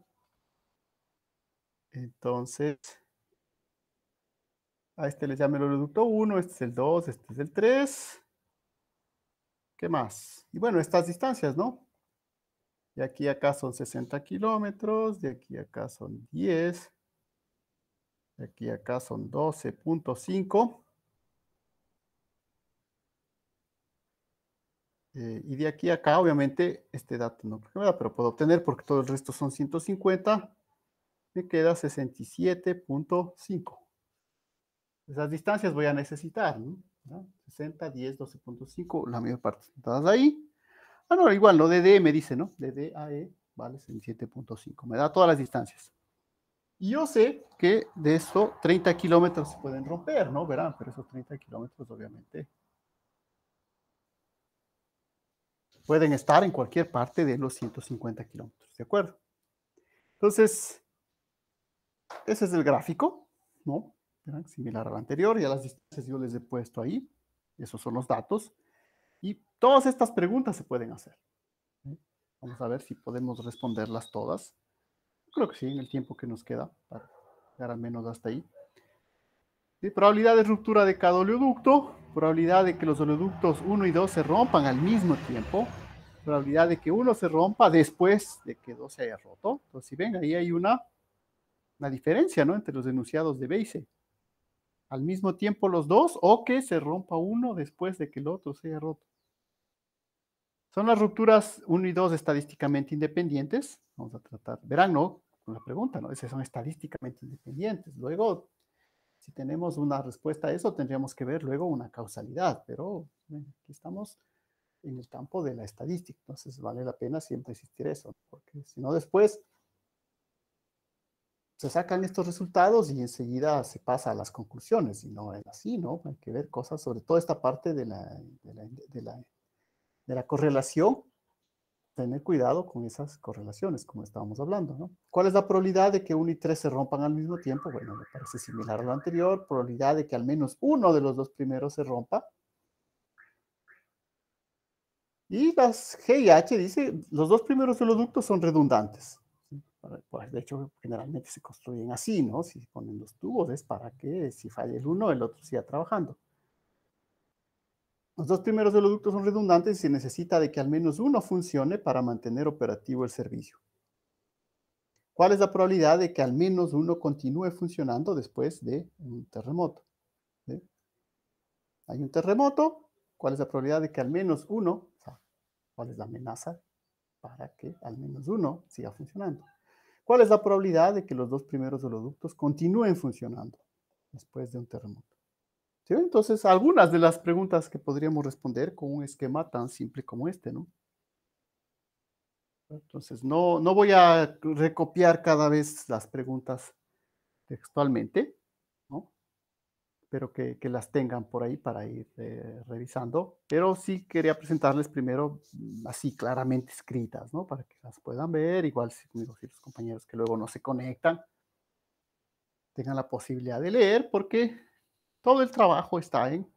Entonces, a este le llamo el oleoducto 1, este es el 2, este es el 3. ¿Qué más? Y bueno, estas distancias, ¿no? De aquí a acá son 60 kilómetros, de aquí a acá son 10, de aquí a acá son 12.5. Y de aquí a acá, obviamente, este dato no pero puedo obtener porque todo el resto son 150. Me queda 67.5. Esas distancias voy a necesitar, ¿no? 60, 10, 12.5, la mayor parte están todas ahí. Ah, no, igual, lo de D me dice, ¿no? De D a E vale 67.5. Me da todas las distancias. Y yo sé que de eso 30 kilómetros se pueden romper, ¿no? Verán, pero esos 30 kilómetros obviamente pueden estar en cualquier parte de los 150 kilómetros, ¿de acuerdo? Entonces, ese es el gráfico, ¿no? ¿Verán? Similar al anterior, y a las distancias yo les he puesto ahí. Esos son los datos. Y todas estas preguntas se pueden hacer. ¿Sí? Vamos a ver si podemos responderlas todas. Creo que sí, en el tiempo que nos queda, para llegar al menos hasta ahí. ¿Sí? Probabilidad de ruptura de cada oleoducto, probabilidad de que los oleoductos 1 y 2 se rompan al mismo tiempo, probabilidad de que uno se rompa después de que 2 se haya roto. Entonces, si ven, ahí hay una diferencia, ¿no? Entre los enunciados de B y C. Al mismo tiempo los dos, o que se rompa uno después de que el otro se haya roto. Son las rupturas 1 y 2 estadísticamente independientes. Vamos a tratar, verán, ¿no? Con la pregunta, ¿no? Esas son estadísticamente independientes. Luego, si tenemos una respuesta a eso, tendríamos que ver luego una causalidad, pero bueno, aquí estamos en el campo de la estadística, entonces vale la pena siempre existir eso, porque si no después se sacan estos resultados y enseguida se pasa a las conclusiones, y no es así, ¿no? Hay que ver cosas, sobre todo esta parte de la correlación, tener cuidado con esas correlaciones, como estábamos hablando, ¿no? ¿Cuál es la probabilidad de que 1 y 3 se rompan al mismo tiempo? Bueno, me parece similar a lo anterior. Probabilidad de que al menos uno de los dos primeros se rompa. Y las G y H dice, los dos primeros oleoductos son redundantes. Pues, de hecho, generalmente se construyen así, ¿no? Si ponen los tubos es para que si falla el uno, el otro siga trabajando. Los dos primeros oleoductos son redundantes y se necesita de que al menos uno funcione para mantener operativo el servicio. ¿Cuál es la probabilidad de que al menos uno continúe funcionando después de un terremoto? ¿Sí? Hay un terremoto, ¿cuál es la probabilidad de que al menos uno, o sea, cuál es la amenaza para que al menos uno siga funcionando? ¿Cuál es la probabilidad de que los dos primeros oleoductos continúen funcionando después de un terremoto? ¿Sí? Entonces, algunas de las preguntas que podríamos responder con un esquema tan simple como este, ¿no? Entonces, no voy a recopiar cada vez las preguntas textualmente, ¿no? Espero que las tengan por ahí para ir revisando, pero sí quería presentarles primero así claramente escritas, ¿no? Para que las puedan ver, igual si los compañeros que luego no se conectan tengan la posibilidad de leer, porque todo el trabajo está en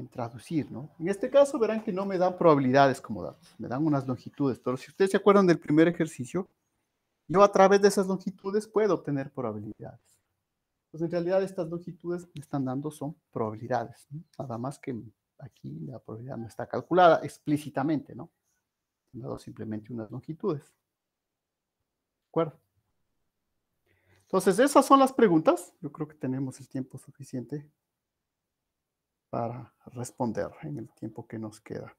traducir, ¿no? En este caso verán que no me dan probabilidades como datos, me dan unas longitudes, pero si ustedes se acuerdan del primer ejercicio, yo a través de esas longitudes puedo obtener probabilidades. Pues en realidad estas longitudes me están dando son probabilidades, ¿no? Nada más que aquí la probabilidad no está calculada explícitamente, ¿no? Me han dado simplemente unas longitudes. ¿De acuerdo? Entonces, esas son las preguntas. Yo creo que tenemos el tiempo suficiente para responder en el tiempo que nos queda.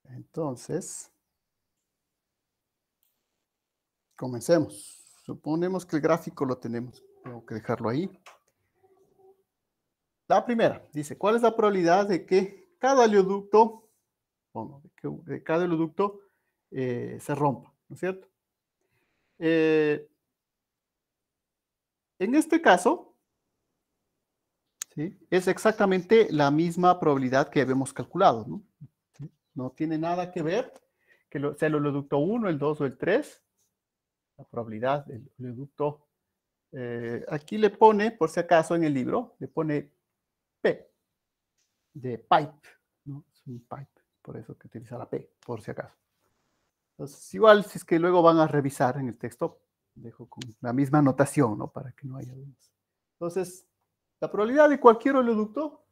Entonces, comencemos. Suponemos que el gráfico lo tenemos. Tengo que dejarlo ahí. La primera dice, ¿cuál es la probabilidad de que cada oleoducto, se rompa? ¿No es cierto? En este caso, ¿sí? Es exactamente la misma probabilidad que habíamos calculado, ¿no? ¿Sí? No tiene nada que ver que sea el oleoducto 1, el 2 o el 3. La probabilidad del oleoducto, aquí le pone, por si acaso en el libro, le pone P, de pipe, ¿no? Es un pipe, por eso que utiliza la P, por si acaso. Entonces, igual, si es que luego van a revisar en el texto, dejo con la misma notación, ¿no? Para que no haya dudas. Entonces, la probabilidad de cualquier oleoducto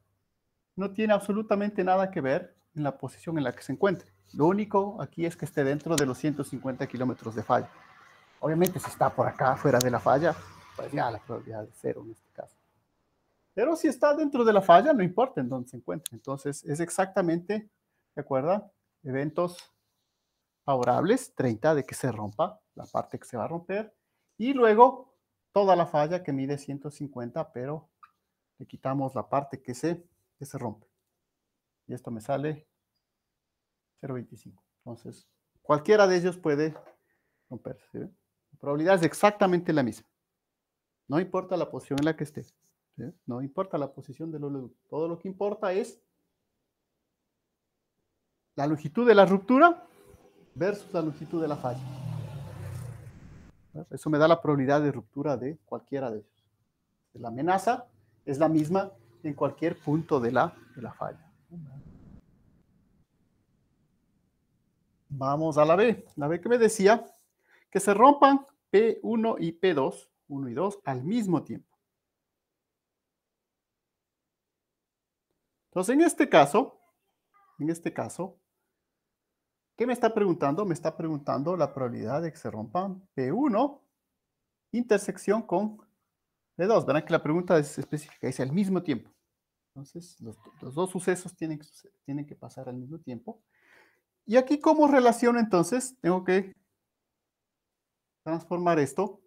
no tiene absolutamente nada que ver en la posición en la que se encuentre. Lo único aquí es que esté dentro de los 150 kilómetros de falla. Obviamente, si está por acá, fuera de la falla, pues ya la probabilidad es cero en este caso. Pero si está dentro de la falla, no importa en dónde se encuentre. Entonces, es exactamente, ¿de acuerdo? Eventos favorables, 30 de que se rompa la parte que se va a romper. Y luego, toda la falla que mide 150, pero le quitamos la parte que se rompe. Y esto me sale 0.25. Entonces, cualquiera de ellos puede romperse. ¿Sí? La probabilidad es exactamente la misma. No importa la posición en la que esté. ¿Sí? No importa la posición del oleoducto. Todo lo que importa es la longitud de la ruptura versus la longitud de la falla. Eso me da la probabilidad de ruptura de cualquiera de ellos. La amenaza es la misma en cualquier punto de la falla. Vamos a la B. La B que me decía que se rompan P1 y P2, 1 y 2, al mismo tiempo. Entonces, en este caso, ¿qué me está preguntando? Me está preguntando la probabilidad de que se rompan P1 intersección con P2. Verán que la pregunta es específica, dice al mismo tiempo. Entonces, los dos sucesos tienen que pasar al mismo tiempo. Y aquí, ¿cómo relaciono entonces? Tengo que transformar esto.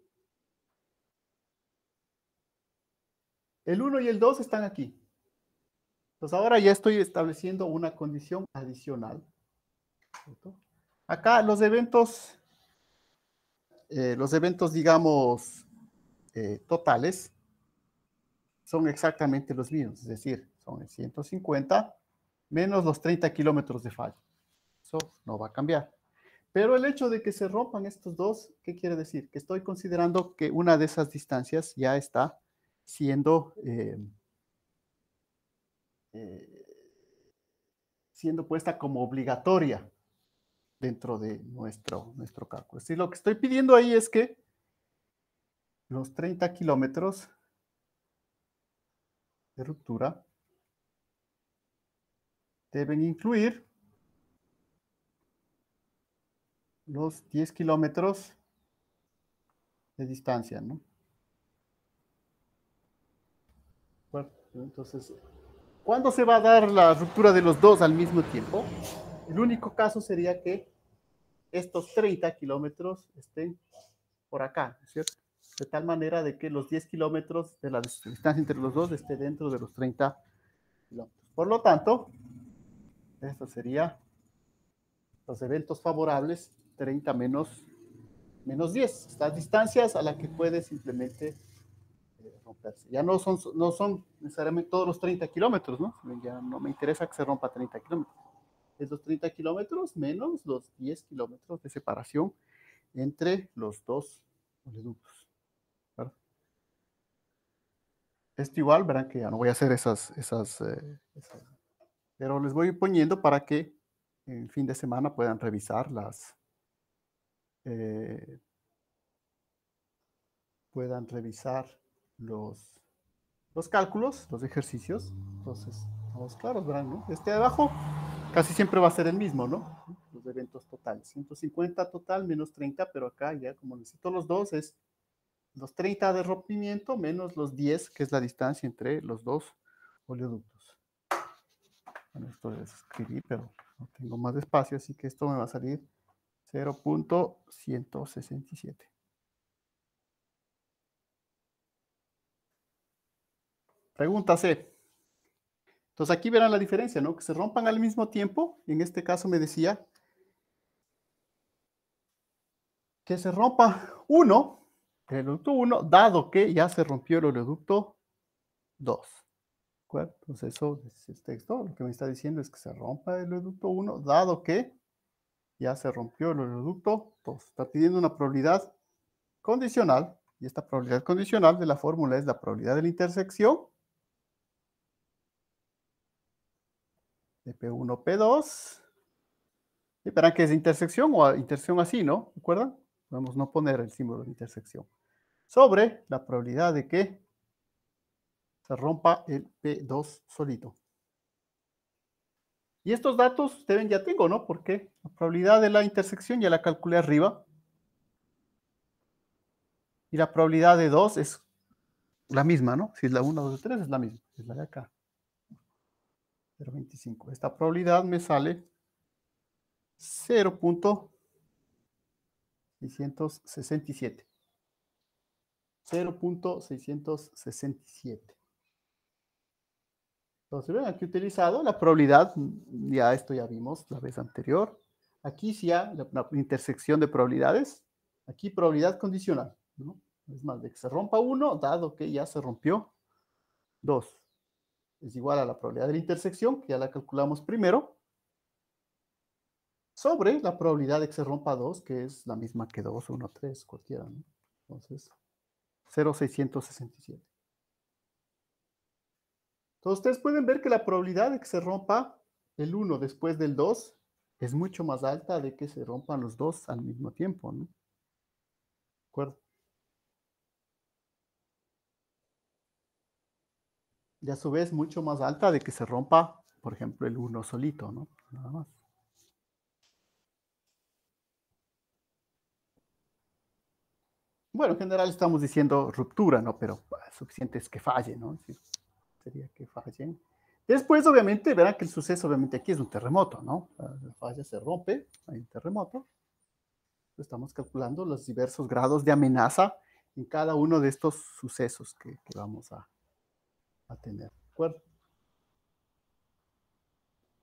El 1 y el 2 están aquí. Entonces, ahora ya estoy estableciendo una condición adicional. ¿Cierto? Acá los eventos, digamos, totales, son exactamente los mismos. Es decir, son el 150 menos los 30 kilómetros de falla. Eso no va a cambiar. Pero el hecho de que se rompan estos dos, ¿qué quiere decir? Que estoy considerando que una de esas distancias ya está siendo puesta como obligatoria dentro de nuestro cálculo. Es decir, lo que estoy pidiendo ahí es que los 30 kilómetros de ruptura deben incluir los 10 kilómetros de distancia, ¿no? Bueno, entonces, ¿cuándo se va a dar la ruptura de los dos al mismo tiempo? El único caso sería que estos 30 kilómetros estén por acá, ¿cierto? De tal manera de que los 10 kilómetros de la distancia entre los dos esté dentro de los 30 kilómetros. Por lo tanto, esto sería Los eventos favorables, 30 menos 10. Estas distancias a las que puede simplemente romperse. Ya no son necesariamente todos los 30 kilómetros, ¿no? Ya no me interesa que se rompa 30 kilómetros. Es los 30 kilómetros menos los 10 kilómetros de separación entre los dos oleoductos. ¿Verdad? Esto igual, verán que ya no voy a hacer esas, pero les voy poniendo para que el fin de semana puedan revisar los cálculos, los ejercicios. Entonces, vamos claros, verán, ¿no? Este de abajo casi siempre va a ser el mismo, ¿no? Los eventos totales. 150 total menos 30, pero acá ya como necesito los dos es los 30 de rompimiento menos los 10, que es la distancia entre los dos oleoductos. Bueno, esto es escribir, pero no tengo más espacio, así que esto me va a salir 0.167. Pregunta C. Entonces aquí verán la diferencia, ¿no? Que se rompan al mismo tiempo. En este caso me decía que se rompa el oleoducto 1, dado que ya se rompió el oleoducto 2. ¿De acuerdo? Entonces eso es texto. Lo que me está diciendo es que se rompa el oleoducto 1, dado que ya se rompió el oleoducto 2. Está pidiendo una probabilidad condicional. Y esta probabilidad condicional de la fórmula es la probabilidad de la intersección de P1, P2. Y verán que es intersección o intersección así, ¿no? ¿Recuerdan? Podemos no poner el símbolo de intersección. Sobre la probabilidad de que se rompa el P2 solito. Y estos datos ustedes ya tengo, ¿no? Porque la probabilidad de la intersección ya la calculé arriba. Y la probabilidad de 2 es la misma, ¿no? Si es la 1, 2, 3 es la misma. Es la de acá. 0.25. Esta probabilidad me sale 0.667. 0.667. Entonces, ven, aquí he utilizado la probabilidad, ya esto ya vimos la vez anterior. Aquí sí ya la intersección de probabilidades. Aquí probabilidad condicional, ¿no? Es más, de que se rompa 1, dado que ya se rompió 2. Es igual a la probabilidad de la intersección, que ya la calculamos primero, sobre la probabilidad de que se rompa 2, que es la misma que 2, 1, 3, cualquiera, ¿no? Entonces, 0.667. Entonces, ustedes pueden ver que la probabilidad de que se rompa el 1 después del 2 es mucho más alta de que se rompan los dos al mismo tiempo, ¿no? ¿De acuerdo? Y a su vez, mucho más alta de que se rompa, por ejemplo, el 1 solito, ¿no? Nada más. Bueno, en general estamos diciendo ruptura, ¿no? Pero suficiente es que falle, ¿no? Sí, sería que fallen. Después, obviamente, verán que el suceso, obviamente, aquí es un terremoto, ¿no? La falla se rompe, hay un terremoto. Estamos calculando los diversos grados de amenaza en cada uno de estos sucesos que vamos a tener. ¿De acuerdo?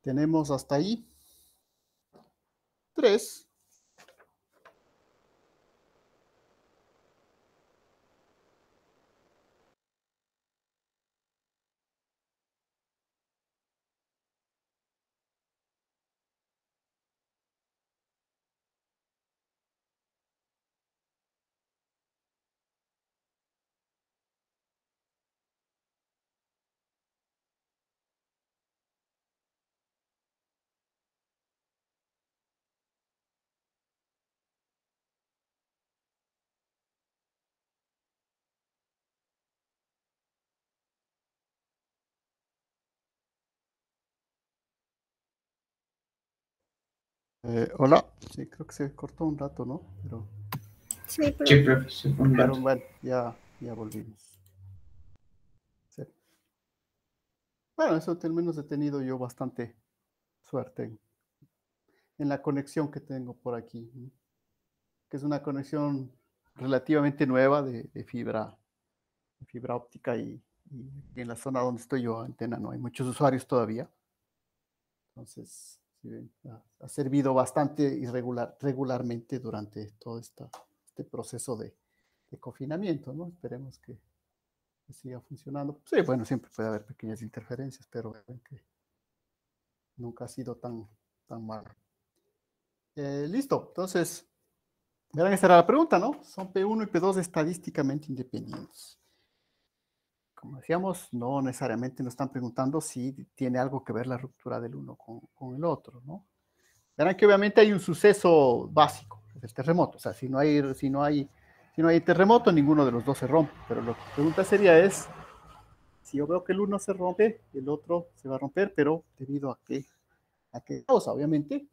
Tenemos hasta ahí 3. Hola, sí, creo que se cortó un rato, ¿no? Sí, Sí, pero profe, sí, un Pero rato. bueno, ya volvimos. Sí. Bueno, eso al menos he tenido yo bastante suerte en la conexión que tengo por aquí, ¿no? Que es una conexión relativamente nueva de fibra óptica y en la zona donde estoy yo, antena, no hay muchos usuarios todavía. Entonces, ¿Sí ven? Ha servido bastante regularmente durante todo este proceso de confinamiento, ¿no? Esperemos que siga funcionando. Sí, bueno, siempre puede haber pequeñas interferencias, pero ven que nunca ha sido tan malo. Listo, entonces, verán, esta era la pregunta, ¿no? Son P1 y P2 estadísticamente independientes. Como decíamos, no necesariamente nos están preguntando si tiene algo que ver la ruptura del uno con el otro, ¿no? Verán que obviamente hay un suceso básico, el terremoto. O sea, si no hay terremoto, ninguno de los dos se rompe. Pero la pregunta sería es, si yo veo que el uno se rompe, el otro se va a romper, pero ¿debido a qué causa? Obviamente,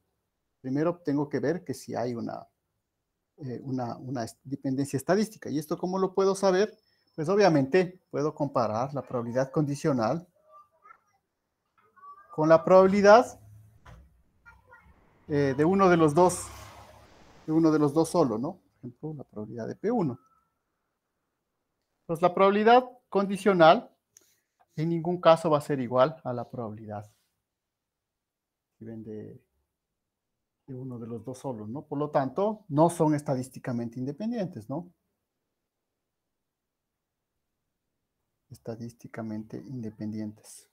primero tengo que ver que si hay una dependencia estadística. ¿Y esto cómo lo puedo saber? Pues obviamente puedo comparar la probabilidad condicional con la probabilidad de uno de los dos solo, ¿no? Por ejemplo, la probabilidad de P1. Pues la probabilidad condicional en ningún caso va a ser igual a la probabilidad de uno de los dos solos, ¿no? Por lo tanto, no son estadísticamente independientes, ¿no? Estadísticamente independientes.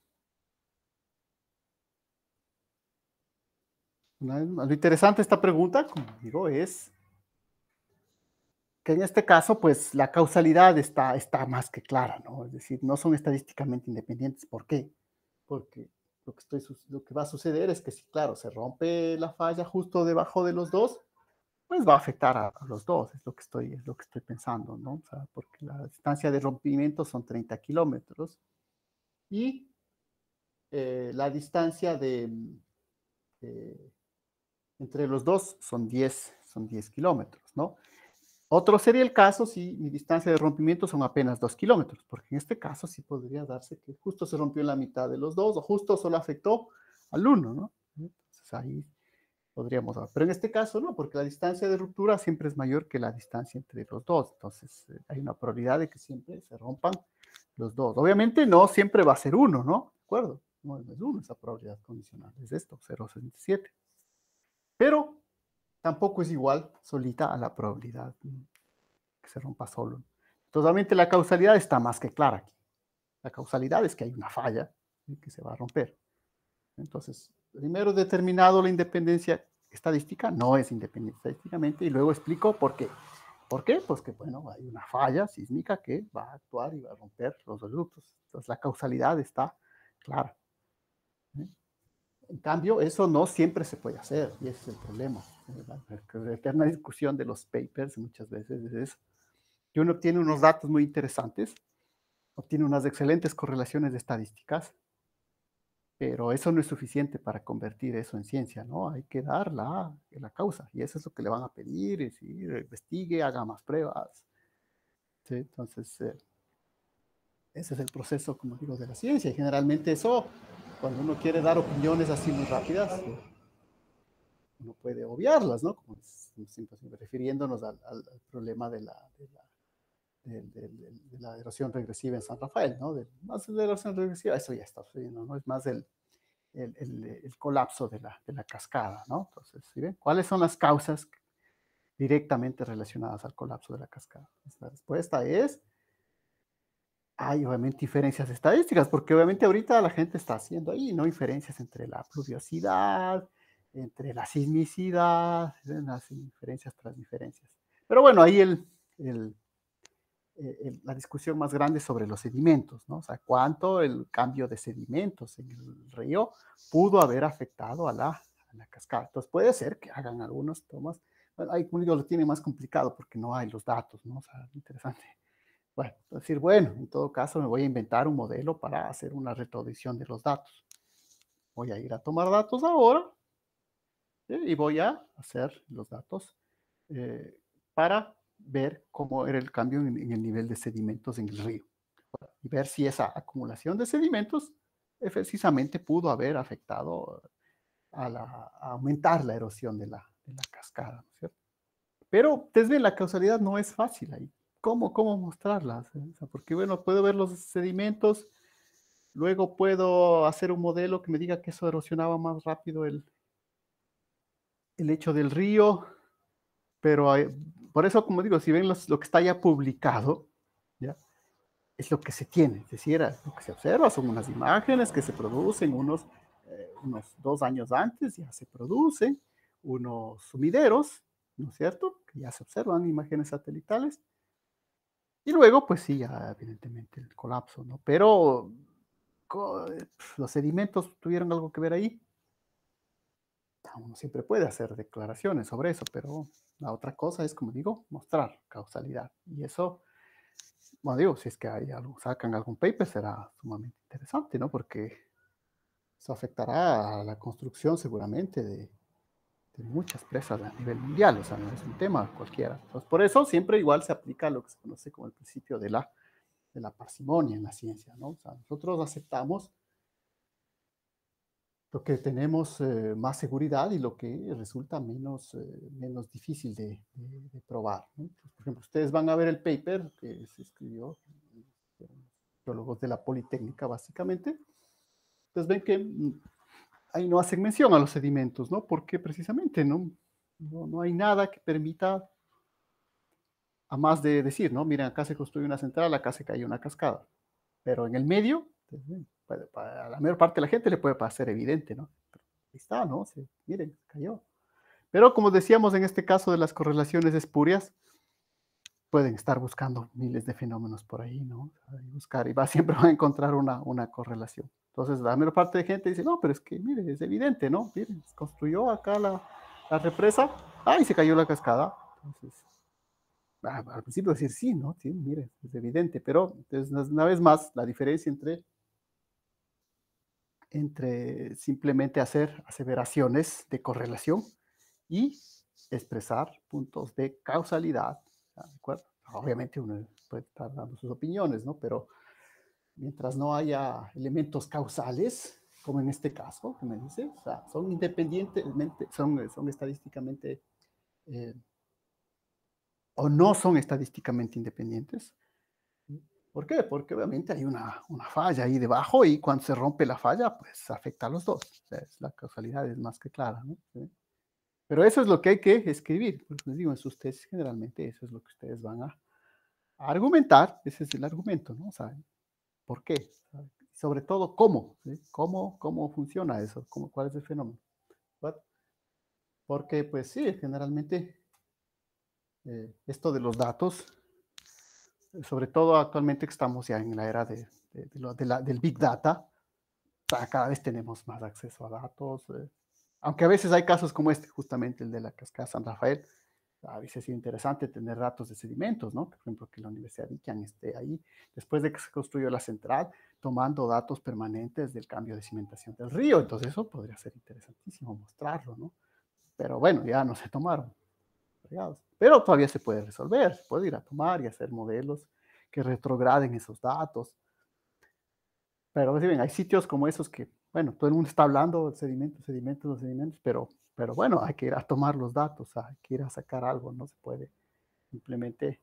Lo interesante de esta pregunta, como digo, es que en este caso, pues la causalidad está más que clara, ¿no? Es decir, no son estadísticamente independientes. ¿Por qué? Porque lo que va a suceder es que si, claro, se rompe la falla justo debajo de los dos, pues va a afectar a los dos, es lo que estoy pensando, ¿no? O sea, porque la distancia de rompimiento son 30 kilómetros y la distancia entre los dos son 10 kilómetros, ¿no? Otro sería el caso si mi distancia de rompimiento son apenas 2 kilómetros, porque en este caso sí podría darse que justo se rompió en la mitad de los dos o justo solo afectó al uno, ¿no? Entonces ahí podríamos hablar. Pero en este caso no, porque la distancia de ruptura siempre es mayor que la distancia entre los dos. Entonces hay una probabilidad de que siempre se rompan los dos. Obviamente no siempre va a ser uno, ¿no? ¿De acuerdo? No es uno esa probabilidad condicional, es esto, 0,67. Pero tampoco es igual solita a la probabilidad que se rompa solo. Totalmente la causalidad está más que clara aquí. La causalidad es que hay una falla que se va a romper. Entonces, primero determinado la independencia estadística, no es independiente estadísticamente, y luego explico por qué. ¿Por qué? Pues que, bueno, hay una falla sísmica que va a actuar y va a romper los reductos. Entonces, la causalidad está clara. En cambio, eso no siempre se puede hacer, y ese es el problema. La eterna discusión de los papers muchas veces es que uno obtiene unos datos muy interesantes, obtiene unas excelentes correlaciones de estadísticas, pero eso no es suficiente para convertir eso en ciencia, ¿no? Hay que dar la causa, y eso es lo que le van a pedir, es decir, investigue, haga más pruebas. ¿Sí? Entonces, ese es el proceso, como digo, de la ciencia, y generalmente eso, cuando uno quiere dar opiniones así muy rápidas, uno puede obviarlas, ¿no? Como siempre refiriéndonos al problema de la erosión regresiva en San Rafael, ¿no? Más de la erosión regresiva, eso ya está sucediendo, ¿no? Es más el colapso de la cascada, ¿no? Entonces, ¿sí ven? ¿Cuáles son las causas directamente relacionadas al colapso de la cascada? La respuesta es, hay obviamente diferencias estadísticas, porque obviamente ahorita la gente está haciendo ahí, ¿no? Diferencias entre la pluviosidad, entre la sismicidad, las diferencias tras diferencias. Pero bueno, ahí la discusión más grande sobre los sedimentos, ¿no? O sea, cuánto el cambio de sedimentos en el río pudo haber afectado a la cascada. Entonces puede ser que hagan algunos tomas. Bueno, ahí, como digo, lo tiene más complicado porque no hay los datos, ¿no? O sea, interesante. Bueno, decir, bueno, en todo caso me voy a inventar un modelo para hacer una reproducción de los datos. Voy a ir a tomar datos ahora y voy a hacer los datos para ver cómo era el cambio en el nivel de sedimentos en el río y ver si esa acumulación de sedimentos precisamente pudo haber afectado a aumentar la erosión de la cascada, ¿no es cierto? Pero ustedes ven, la causalidad no es fácil ahí. ¿Cómo mostrarla? O sea, porque bueno, puedo ver los sedimentos, luego puedo hacer un modelo que me diga que eso erosionaba más rápido el hecho del río, pero por eso, como digo, si ven lo que está ya publicado, ¿ya? Es lo que se tiene, es decir, lo que se observa son unas imágenes que se producen unos 2 años antes, ya se producen unos sumideros, ¿no es cierto? Que ya se observan imágenes satelitales. Y luego, pues sí, ya evidentemente el colapso, ¿no? Pero los sedimentos tuvieron algo que ver ahí. Uno siempre puede hacer declaraciones sobre eso, pero la otra cosa es, como digo, mostrar causalidad. Y eso, bueno, digo, si es que hay algo, sacan algún paper, será sumamente interesante, ¿no? Porque eso afectará a la construcción seguramente de muchas presas a nivel mundial, o sea, no es un tema cualquiera. Entonces, por eso siempre igual se aplica lo que se conoce como el principio de la parsimonia en la ciencia, ¿no? O sea, nosotros aceptamos lo que tenemos más seguridad y lo que resulta menos difícil de probar, ¿no? Entonces, por ejemplo, ustedes van a ver el paper que se escribió, biólogos de la Politécnica, básicamente. Entonces ven que ahí no hacen mención a los sedimentos, ¿no? Porque precisamente no hay nada que permita, a más de decir, ¿no? Miren, acá se construye una central, acá se cae una cascada. Pero en el medio, a la mayor parte de la gente le puede parecer evidente, ¿no? Pero ahí está, ¿no? Miren, cayó. Pero como decíamos en este caso de las correlaciones espurias, pueden estar buscando miles de fenómenos por ahí, ¿no? Y siempre va a encontrar una correlación. Entonces, la mayor parte de gente dice, no, pero es que, mire, es evidente, ¿no? Miren, se construyó acá la represa, y se cayó la cascada. Entonces, al principio decir sí, ¿no? Sí, mire, es evidente, pero entonces, una vez más, la diferencia entre simplemente hacer aseveraciones de correlación y expresar puntos de causalidad, ¿de acuerdo? Obviamente uno puede estar dando sus opiniones, ¿no? Pero mientras no haya elementos causales, como en este caso, que me dice, o sea, son independientemente, son estadísticamente, o no son estadísticamente independientes. ¿Por qué? Porque obviamente hay una falla ahí debajo y cuando se rompe la falla, pues afecta a los dos. O sea, la causalidad es más que clara, ¿no? ¿Sí? Pero eso es lo que hay que escribir. Pues les digo, en sus tesis generalmente eso es lo que ustedes van a argumentar. Ese es el argumento, ¿no? O sea, ¿por qué? Sobre todo, ¿cómo? ¿Sí? ¿Cómo funciona eso? ¿Cuál es el fenómeno? ¿What? Porque, pues sí, generalmente esto de los datos, sobre todo actualmente que estamos ya en la era del Big Data, o sea, cada vez tenemos más acceso a datos, aunque a veces hay casos como este, justamente el de la cascada San Rafael, a veces es interesante tener datos de sedimentos, ¿no? Por ejemplo, que la Universidad de Icán esté ahí, después de que se construyó la central, tomando datos permanentes del cambio de cimentación del río. Entonces eso podría ser interesantísimo mostrarlo, ¿no? Pero bueno, ya no se tomaron. Pero todavía se puede resolver, se puede ir a tomar y hacer modelos que retrograden esos datos. Pero si ven, hay sitios como esos que, bueno, todo el mundo está hablando de sedimentos, pero bueno, hay que ir a tomar los datos, hay que ir a sacar algo, no se puede simplemente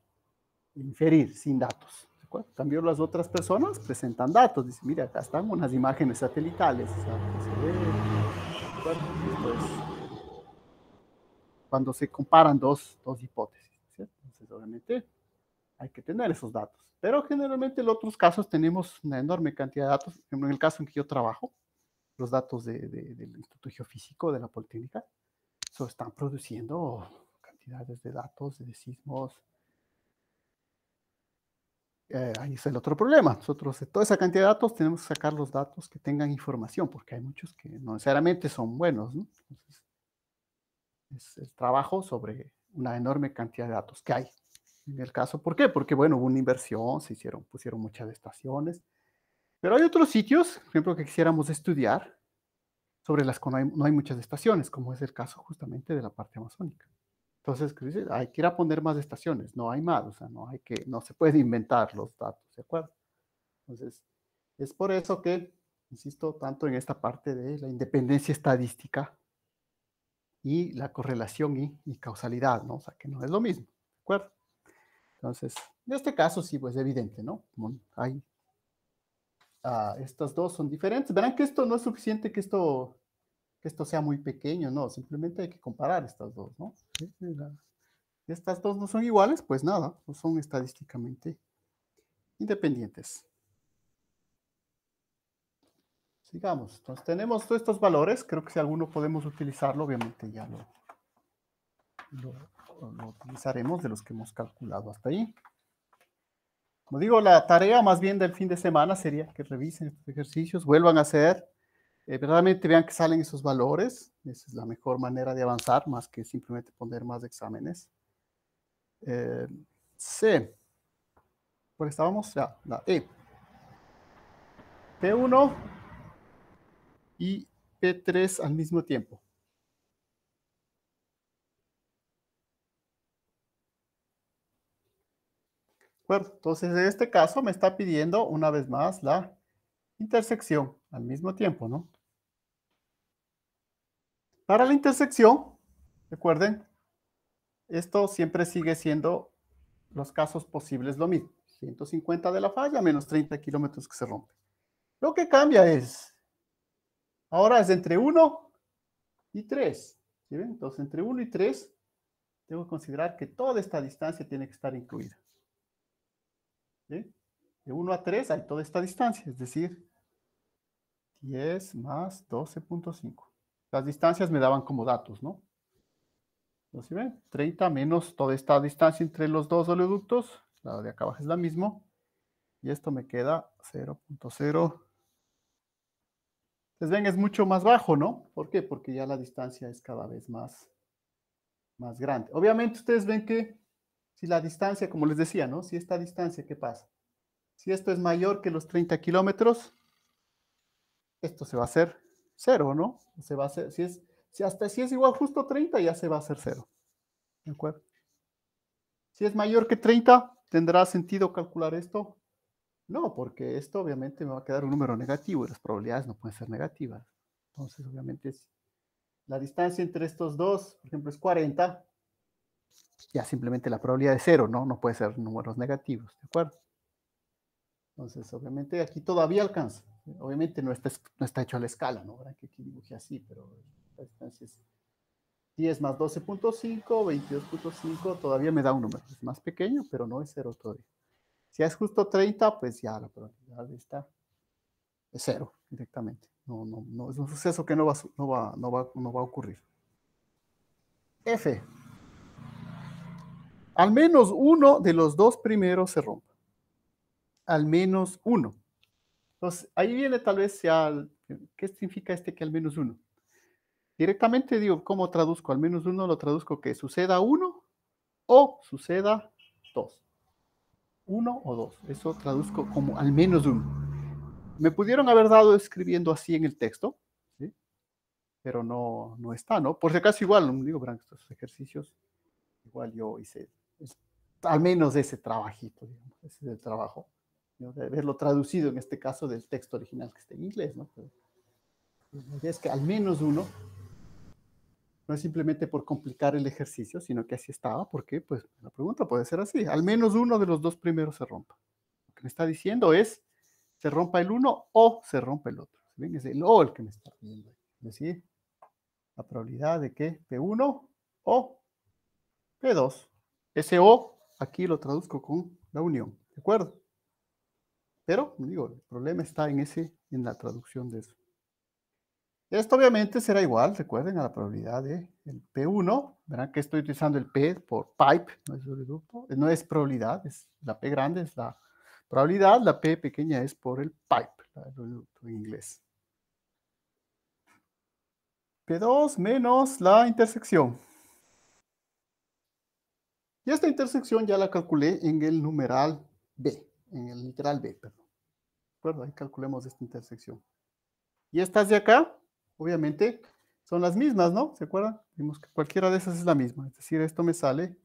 inferir sin datos. ¿De acuerdo? En cambio, las otras personas presentan datos, dicen, mira, acá están unas imágenes satelitales, o sea, que se ve, ¿de acuerdo? Entonces, cuando se comparan dos hipótesis, ¿cierto? Entonces, obviamente, hay que tener esos datos. Pero generalmente en otros casos tenemos una enorme cantidad de datos. En el caso en que yo trabajo, los datos del Instituto Geofísico de la Politécnica, eso están produciendo cantidades de datos de sismos. Ahí es el otro problema. Nosotros de toda esa cantidad de datos tenemos que sacar los datos que tengan información, porque hay muchos que no necesariamente son buenos, ¿no? Entonces, es el trabajo sobre una enorme cantidad de datos que hay. En el caso, ¿por qué? Porque, bueno, hubo una inversión, pusieron muchas estaciones, pero hay otros sitios, por ejemplo, que quisiéramos estudiar, sobre las que no hay muchas estaciones, como es el caso justamente de la parte amazónica. Entonces, hay que ir a poner más estaciones, no hay más, o sea, no se puede inventar los datos, ¿de acuerdo? Entonces, es por eso que, insisto, tanto en esta parte de la independencia estadística y la correlación y causalidad, ¿no? O sea, que no es lo mismo, ¿de acuerdo? Entonces, en este caso sí, pues es evidente, ¿no? Como hay, estas dos son diferentes. Verán que esto no es suficiente, que esto que esto sea muy pequeño, no, simplemente hay que comparar estas dos, ¿no? Estas dos no son iguales, pues nada, no son estadísticamente independientes. Sigamos, entonces tenemos todos estos valores, creo que si alguno podemos utilizarlo, obviamente ya lo utilizaremos de los que hemos calculado hasta ahí. Como digo, la tarea más bien del fin de semana sería que revisen estos ejercicios, vuelvan a hacer, verdaderamente vean que salen esos valores, esa es la mejor manera de avanzar, más que simplemente poner más exámenes. C, por estábamos ya, la E. P1 y P3 al mismo tiempo. ¿De acuerdo? Entonces, en este caso me está pidiendo una vez más la intersección al mismo tiempo, ¿no? Para la intersección, recuerden, esto siempre sigue siendo los casos posibles lo mismo. 150 de la falla menos 30 kilómetros que se rompe. Lo que cambia es, ahora es entre 1 y 3. ¿Sí ven? Entonces, entre 1 y 3, tengo que considerar que toda esta distancia tiene que estar incluida. ¿Sí? De 1 a 3 hay toda esta distancia, es decir, 10 más 12.5. Las distancias me daban como datos, ¿no? Entonces, ¿sí ven? 30 menos toda esta distancia entre los dos oleoductos, la de acá abajo es la misma, y esto me queda 0.0. Entonces, ven, es mucho más bajo, ¿no? ¿Por qué? Porque ya la distancia es cada vez más grande. Obviamente, ustedes ven que si la distancia, como les decía, ¿no? Si esta distancia, ¿qué pasa? Si esto es mayor que los 30 kilómetros, esto se va a hacer 0, ¿no? Se va a hacer, si es igual justo a 30, ya se va a hacer 0. ¿De acuerdo? Si es mayor que 30, ¿tendrá sentido calcular esto? No, porque esto obviamente me va a quedar un número negativo y las probabilidades no pueden ser negativas. Entonces, obviamente, la distancia entre estos dos, por ejemplo, es 40, ya simplemente la probabilidad es 0, ¿no? No puede ser números negativos, ¿de acuerdo? Entonces, obviamente, aquí todavía alcanza. Obviamente no está hecho a la escala, ¿no? Ahora que aquí dibuje así, pero la distancia es 10 más 12.5, 22.5, todavía me da un número. Es más pequeño, pero no es 0 todavía. Si es justo 30, pues ya la probabilidad está es 0 directamente. No, es un suceso que no va a ocurrir. F. Al menos uno de los dos primeros se rompa. Al menos uno. Entonces, ahí viene tal vez ya, ¿qué significa que al menos uno? Directamente digo, ¿cómo traduzco? Al menos uno lo traduzco que suceda uno o suceda dos. Uno o dos. Eso traduzco como al menos uno. Me pudieron haber dado escribiendo así en el texto, ¿sí? Pero no está, ¿no? Por si acaso igual, digo, verán, estos ejercicios, igual yo hice al menos ese trabajito, digamos, ese es el trabajo, ¿no? De haberlo traducido en este caso del texto original que está en inglés, ¿no? Pero la idea es que al menos uno, no es simplemente por complicar el ejercicio, sino que así estaba, porque pues la pregunta puede ser así, al menos uno de los dos primeros se rompa. Lo que me está diciendo es, se rompa el uno o se rompe el otro. ¿Ven? Es el o el que me está pidiendo. Es decir, la probabilidad de que P1 o P2. Ese o aquí lo traduzco con la unión, ¿de acuerdo? Pero, digo, el problema está en la traducción de eso. Esto obviamente será igual, recuerden, a la probabilidad del P1. Verán que estoy utilizando el P por pipe, no es oleoducto, no es probabilidad, es la P grande es la probabilidad, la P pequeña es por el pipe, el oleoducto en inglés. P2 menos la intersección. Y esta intersección ya la calculé en el numeral B, en el literal B, perdón. ¿De acuerdo? Ahí calculemos esta intersección. Y estas de acá, obviamente, son las mismas, ¿no? ¿Se acuerdan? Vimos que cualquiera de esas es la misma. Es decir, esto me sale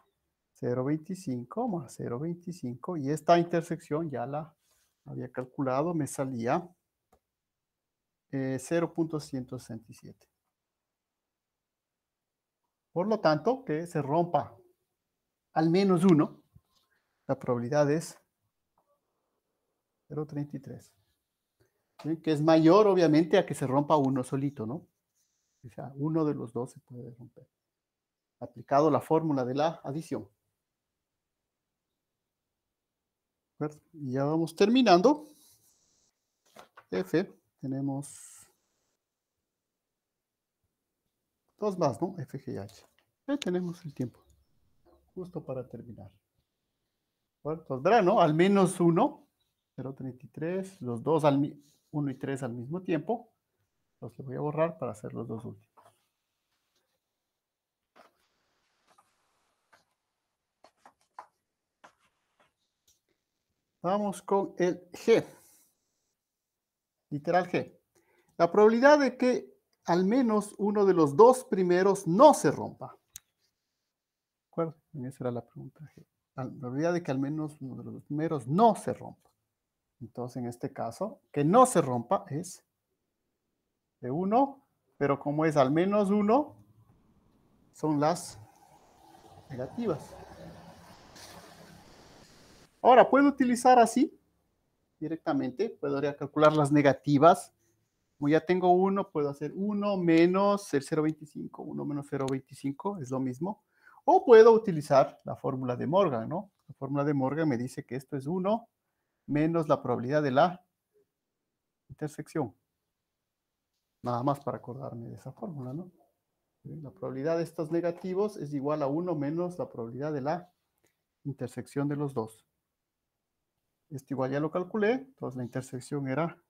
0.25 más 0.25 y esta intersección ya la había calculado, me salía 0.167. Por lo tanto, que se rompa al menos uno, la probabilidad es 0.33. ¿Sí? Que es mayor, obviamente, a que se rompa uno solito, ¿no? O sea, uno de los dos se puede romper. Aplicado la fórmula de la adición. Y ya vamos terminando. F, tenemos dos más, ¿no? F, G y H. Ya tenemos el tiempo. Justo para terminar. Bueno, pues verán, ¿no? Al menos 1, 0,33, los dos, 1 y 3 al mismo tiempo. Los voy a borrar para hacer los dos últimos. Vamos con el G. Literal G. La probabilidad de que al menos uno de los dos primeros no se rompa. ¿De acuerdo? Esa era la pregunta G. La probabilidad de que al menos uno de los dos primeros no se rompa. Entonces, en este caso, que no se rompa es de 1, pero como es al menos 1, son las negativas. Ahora, puedo utilizar así directamente, puedo calcular las negativas. Como ya tengo 1, puedo hacer 1 menos el 0,25, 1 menos 0,25, es lo mismo. O puedo utilizar la fórmula de Morgan, ¿no? La fórmula de Morgan me dice que esto es 1 menos la probabilidad de la intersección. Nada más para acordarme de esa fórmula, ¿no? La probabilidad de estos negativos es igual a 1 menos la probabilidad de la intersección de los dos. Esto igual ya lo calculé, entonces la intersección era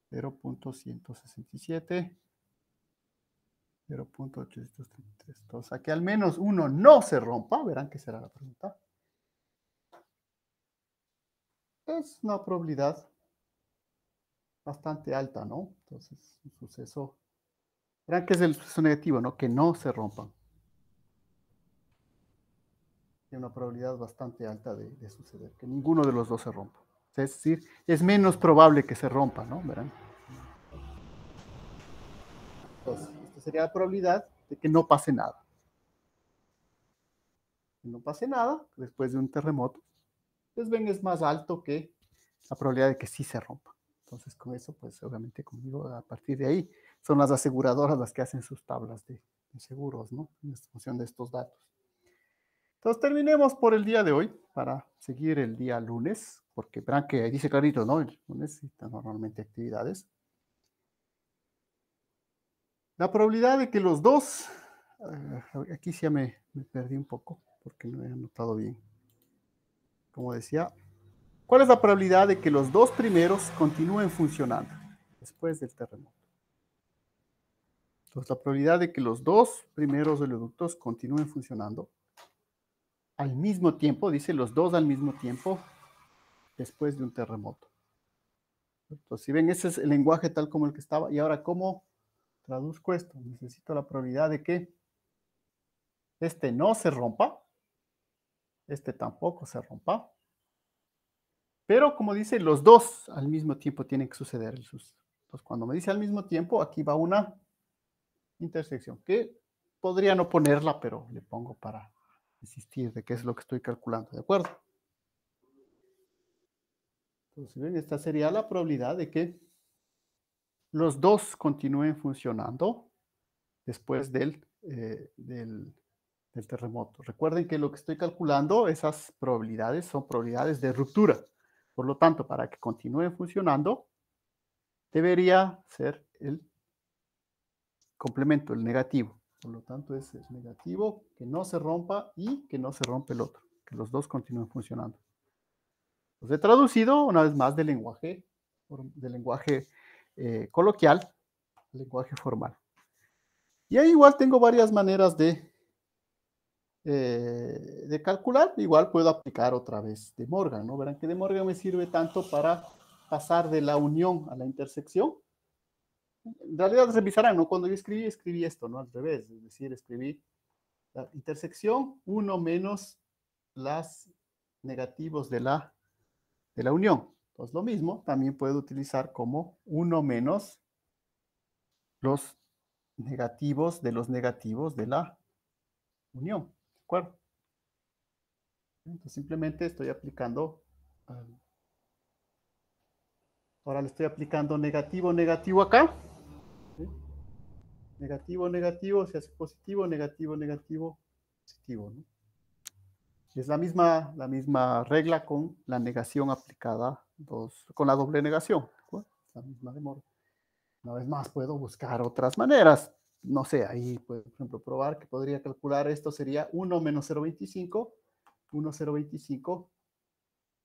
0,167, 0,833. Entonces aquí al menos uno no se rompa, verán que será la pregunta. Es una probabilidad bastante alta, ¿no? Entonces, un suceso, verán que es el suceso negativo, ¿no? Que no se rompan. Tiene una probabilidad bastante alta de suceder, que ninguno de los dos se rompa. Es decir, es menos probable que se rompa, ¿no? ¿Verán? Entonces, esta sería la probabilidad de que no pase nada. Que no pase nada después de un terremoto. Pues ven, es más alto que la probabilidad de que sí se rompa. Entonces, con eso, pues obviamente, como digo, a partir de ahí, son las aseguradoras las que hacen sus tablas de seguros, ¿no? En función de estos datos. Entonces, terminemos por el día de hoy para seguir el día lunes, porque verán que dice clarito, ¿no? El lunes están normalmente actividades. La probabilidad de que los dos, aquí sí ya me perdí un poco, porque no he anotado bien. Como decía, ¿cuál es la probabilidad de que los dos primeros continúen funcionando después del terremoto? Entonces, la probabilidad de que los dos primeros oleoductos continúen funcionando al mismo tiempo, dice los dos al mismo tiempo, después de un terremoto. Entonces, si ven, ese es el lenguaje tal como el que estaba. Y ahora, ¿cómo traduzco esto? Necesito la probabilidad de que este no se rompa, este tampoco se rompa, pero como dice, los dos al mismo tiempo tienen que suceder. Entonces, cuando me dice al mismo tiempo, aquí va una intersección, que podría no ponerla, pero le pongo para insistir de qué es lo que estoy calculando, ¿de acuerdo? Entonces, ¿ven? Esta sería la probabilidad de que los dos continúen funcionando después del terremoto. Recuerden que lo que estoy calculando, esas probabilidades son probabilidades de ruptura. Por lo tanto, para que continúen funcionando, debería ser el complemento, el negativo. Por lo tanto, es el negativo, que no se rompa y que no se rompe el otro, que los dos continúen funcionando. Los he traducido una vez más del lenguaje coloquial al lenguaje formal. Y ahí igual tengo varias maneras de calcular. Igual puedo aplicar otra vez de Morgan, ¿no? Verán que de Morgan me sirve tanto para pasar de la unión a la intersección. En realidad revisarán, ¿no? Cuando yo escribí esto, ¿no? Al revés, es decir, escribí la intersección 1 menos las negativos de la unión. Entonces, lo mismo también puedo utilizar como 1 menos los negativos de la unión. ¿De acuerdo? Entonces, simplemente estoy aplicando, ahora le estoy aplicando negativo, negativo acá. ¿Sí? Negativo, negativo, se hace positivo, negativo, negativo, positivo, ¿no? Es la misma regla con la negación aplicada, con la doble negación. ¿De la misma demora. Una vez más, puedo buscar otras maneras. No sé, ahí, por ejemplo, probar que podría calcular esto sería 1 menos 0,25, 1, 0,25.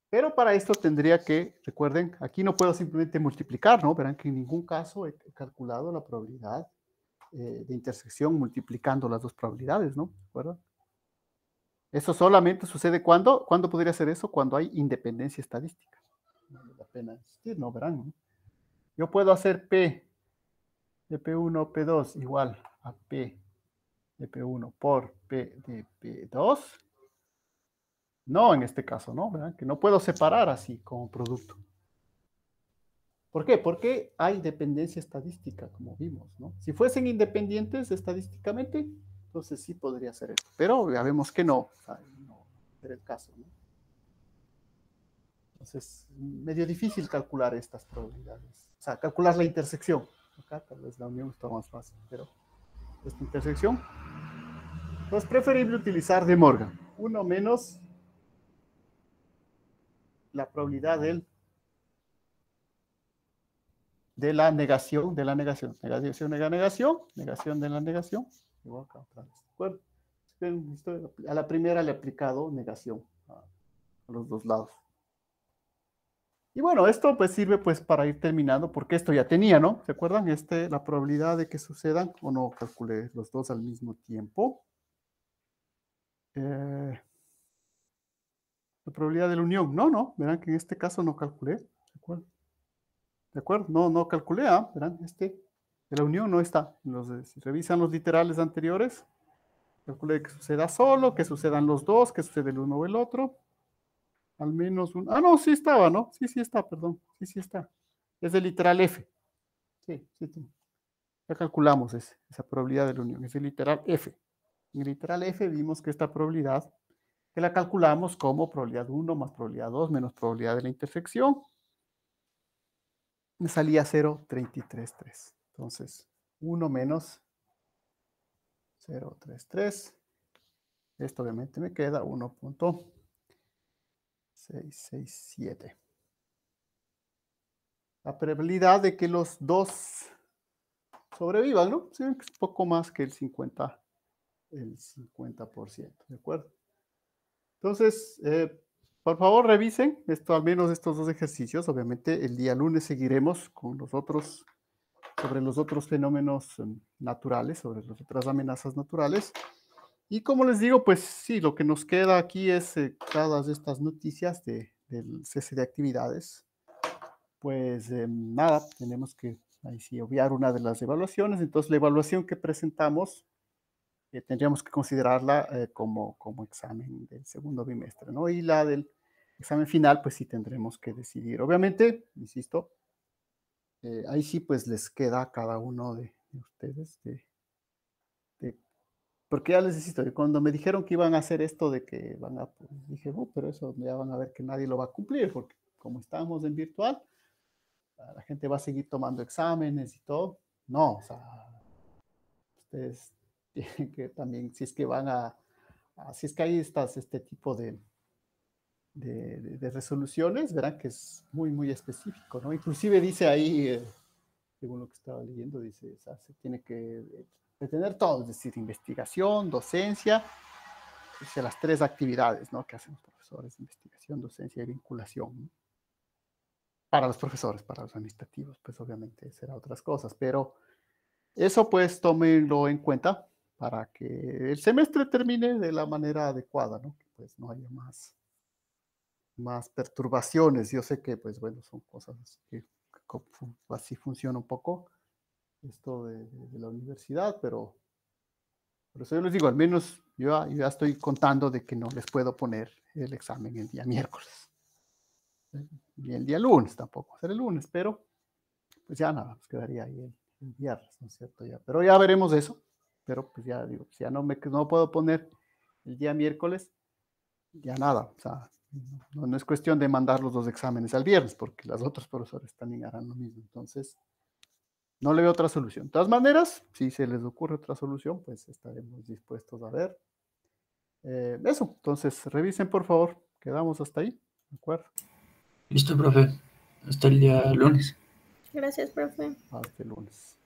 Pero para esto tendría que, recuerden, aquí no puedo simplemente multiplicar, ¿no? Verán que en ningún caso he calculado la probabilidad de intersección multiplicando las dos probabilidades, ¿no? ¿De acuerdo? Eso solamente sucede cuando podría hacer eso, cuando hay independencia estadística. No vale la pena insistir, ¿no? Verán, ¿no? Yo puedo hacer P de P1 P2 igual a P de P1 por P de P2. No en este caso, ¿no? ¿Verdad? Que no puedo separar así como producto. ¿Por qué? Porque hay dependencia estadística, como vimos, ¿no? Si fuesen independientes estadísticamente, entonces sí podría ser esto. Pero ya vemos que no, o sea, no es el caso, ¿no? Entonces, medio difícil calcular estas probabilidades. O sea, calcular la intersección. Acá tal vez la unión está más fácil, pero esta intersección, pues es preferible utilizar De Morgan. 1 menos la probabilidad de la negación, negación de la negación, igual acá otra vez. Bueno, a la primera le he aplicado negación a los dos lados. Y bueno, esto pues sirve pues para ir terminando, porque esto ya tenía, ¿no? ¿Se acuerdan? La probabilidad de que sucedan, o no calculé los dos al mismo tiempo. La probabilidad de la unión, no, verán que en este caso no calculé, ¿de acuerdo? ¿De acuerdo? No calculé, verán, de la unión no está. Si revisan los literales anteriores, calculé que suceda solo, que sucedan los dos, que sucede el uno o el otro. Al menos un... no, sí estaba, ¿no? Sí está, perdón. Sí está. Es el literal F. Sí. Ya calculamos esa probabilidad de la unión. Es el literal F. En el literal F vimos que esta probabilidad, que la calculamos como probabilidad 1 más probabilidad 2 menos probabilidad de la intersección, me salía 0,333. Entonces, 1 menos 0,33. Esto obviamente me queda 1,667. La probabilidad de que los dos sobrevivan, ¿no? Sí, es un poco más que el 50%, ¿de acuerdo? Entonces, por favor, revisen al menos estos dos ejercicios. Obviamente, el día lunes seguiremos con sobre los otros fenómenos naturales, sobre las otras amenazas naturales. Y como les digo, pues sí, lo que nos queda aquí es todas estas noticias del cese de actividades. Pues nada, tenemos que ahí sí obviar una de las evaluaciones. Entonces, la evaluación que presentamos tendríamos que considerarla como examen del segundo bimestre, ¿no? Y la del examen final, pues sí tendremos que decidir. Obviamente, insisto, ahí sí pues les queda a cada uno de ustedes porque ya les insisto, cuando me dijeron que iban a hacer esto de que van a, pues dije, pero eso ya van a ver que nadie lo va a cumplir, porque como estamos en virtual, la gente va a seguir tomando exámenes y todo. No, o sea, ustedes tienen que también, si es que si es que hay este tipo de resoluciones, verán que es muy específico, ¿no? Inclusive dice ahí, según lo que estaba leyendo, dice, o sea, se tiene que tener todo, es decir, investigación, docencia, dice las tres actividades, ¿no? Que hacen los profesores, investigación, docencia y vinculación, ¿no? Para los profesores, para los administrativos, pues obviamente será otras cosas, pero eso pues tómenlo en cuenta para que el semestre termine de la manera adecuada, ¿no? Que pues no haya más perturbaciones. Yo sé que pues bueno, son cosas que así funciona un poco esto de la universidad, pero por eso yo les digo, al menos yo ya estoy contando de que no les puedo poner el examen el día miércoles. Ni el día lunes tampoco, va a ser el lunes, pero pues ya nada, pues quedaría ahí el viernes, ¿no es cierto? Ya, pero ya veremos eso, pero pues ya digo, si ya no puedo poner el día miércoles, ya nada, o sea, no es cuestión de mandar los dos exámenes al viernes, porque los otros profesores también harán lo mismo, entonces No le veo otra solución. De todas maneras, si se les ocurre otra solución, pues estaremos dispuestos a ver. Eso, entonces revisen por favor. Quedamos hasta ahí. ¿De acuerdo? Listo, profe. Hasta el día lunes. Gracias, profe. Hasta el lunes.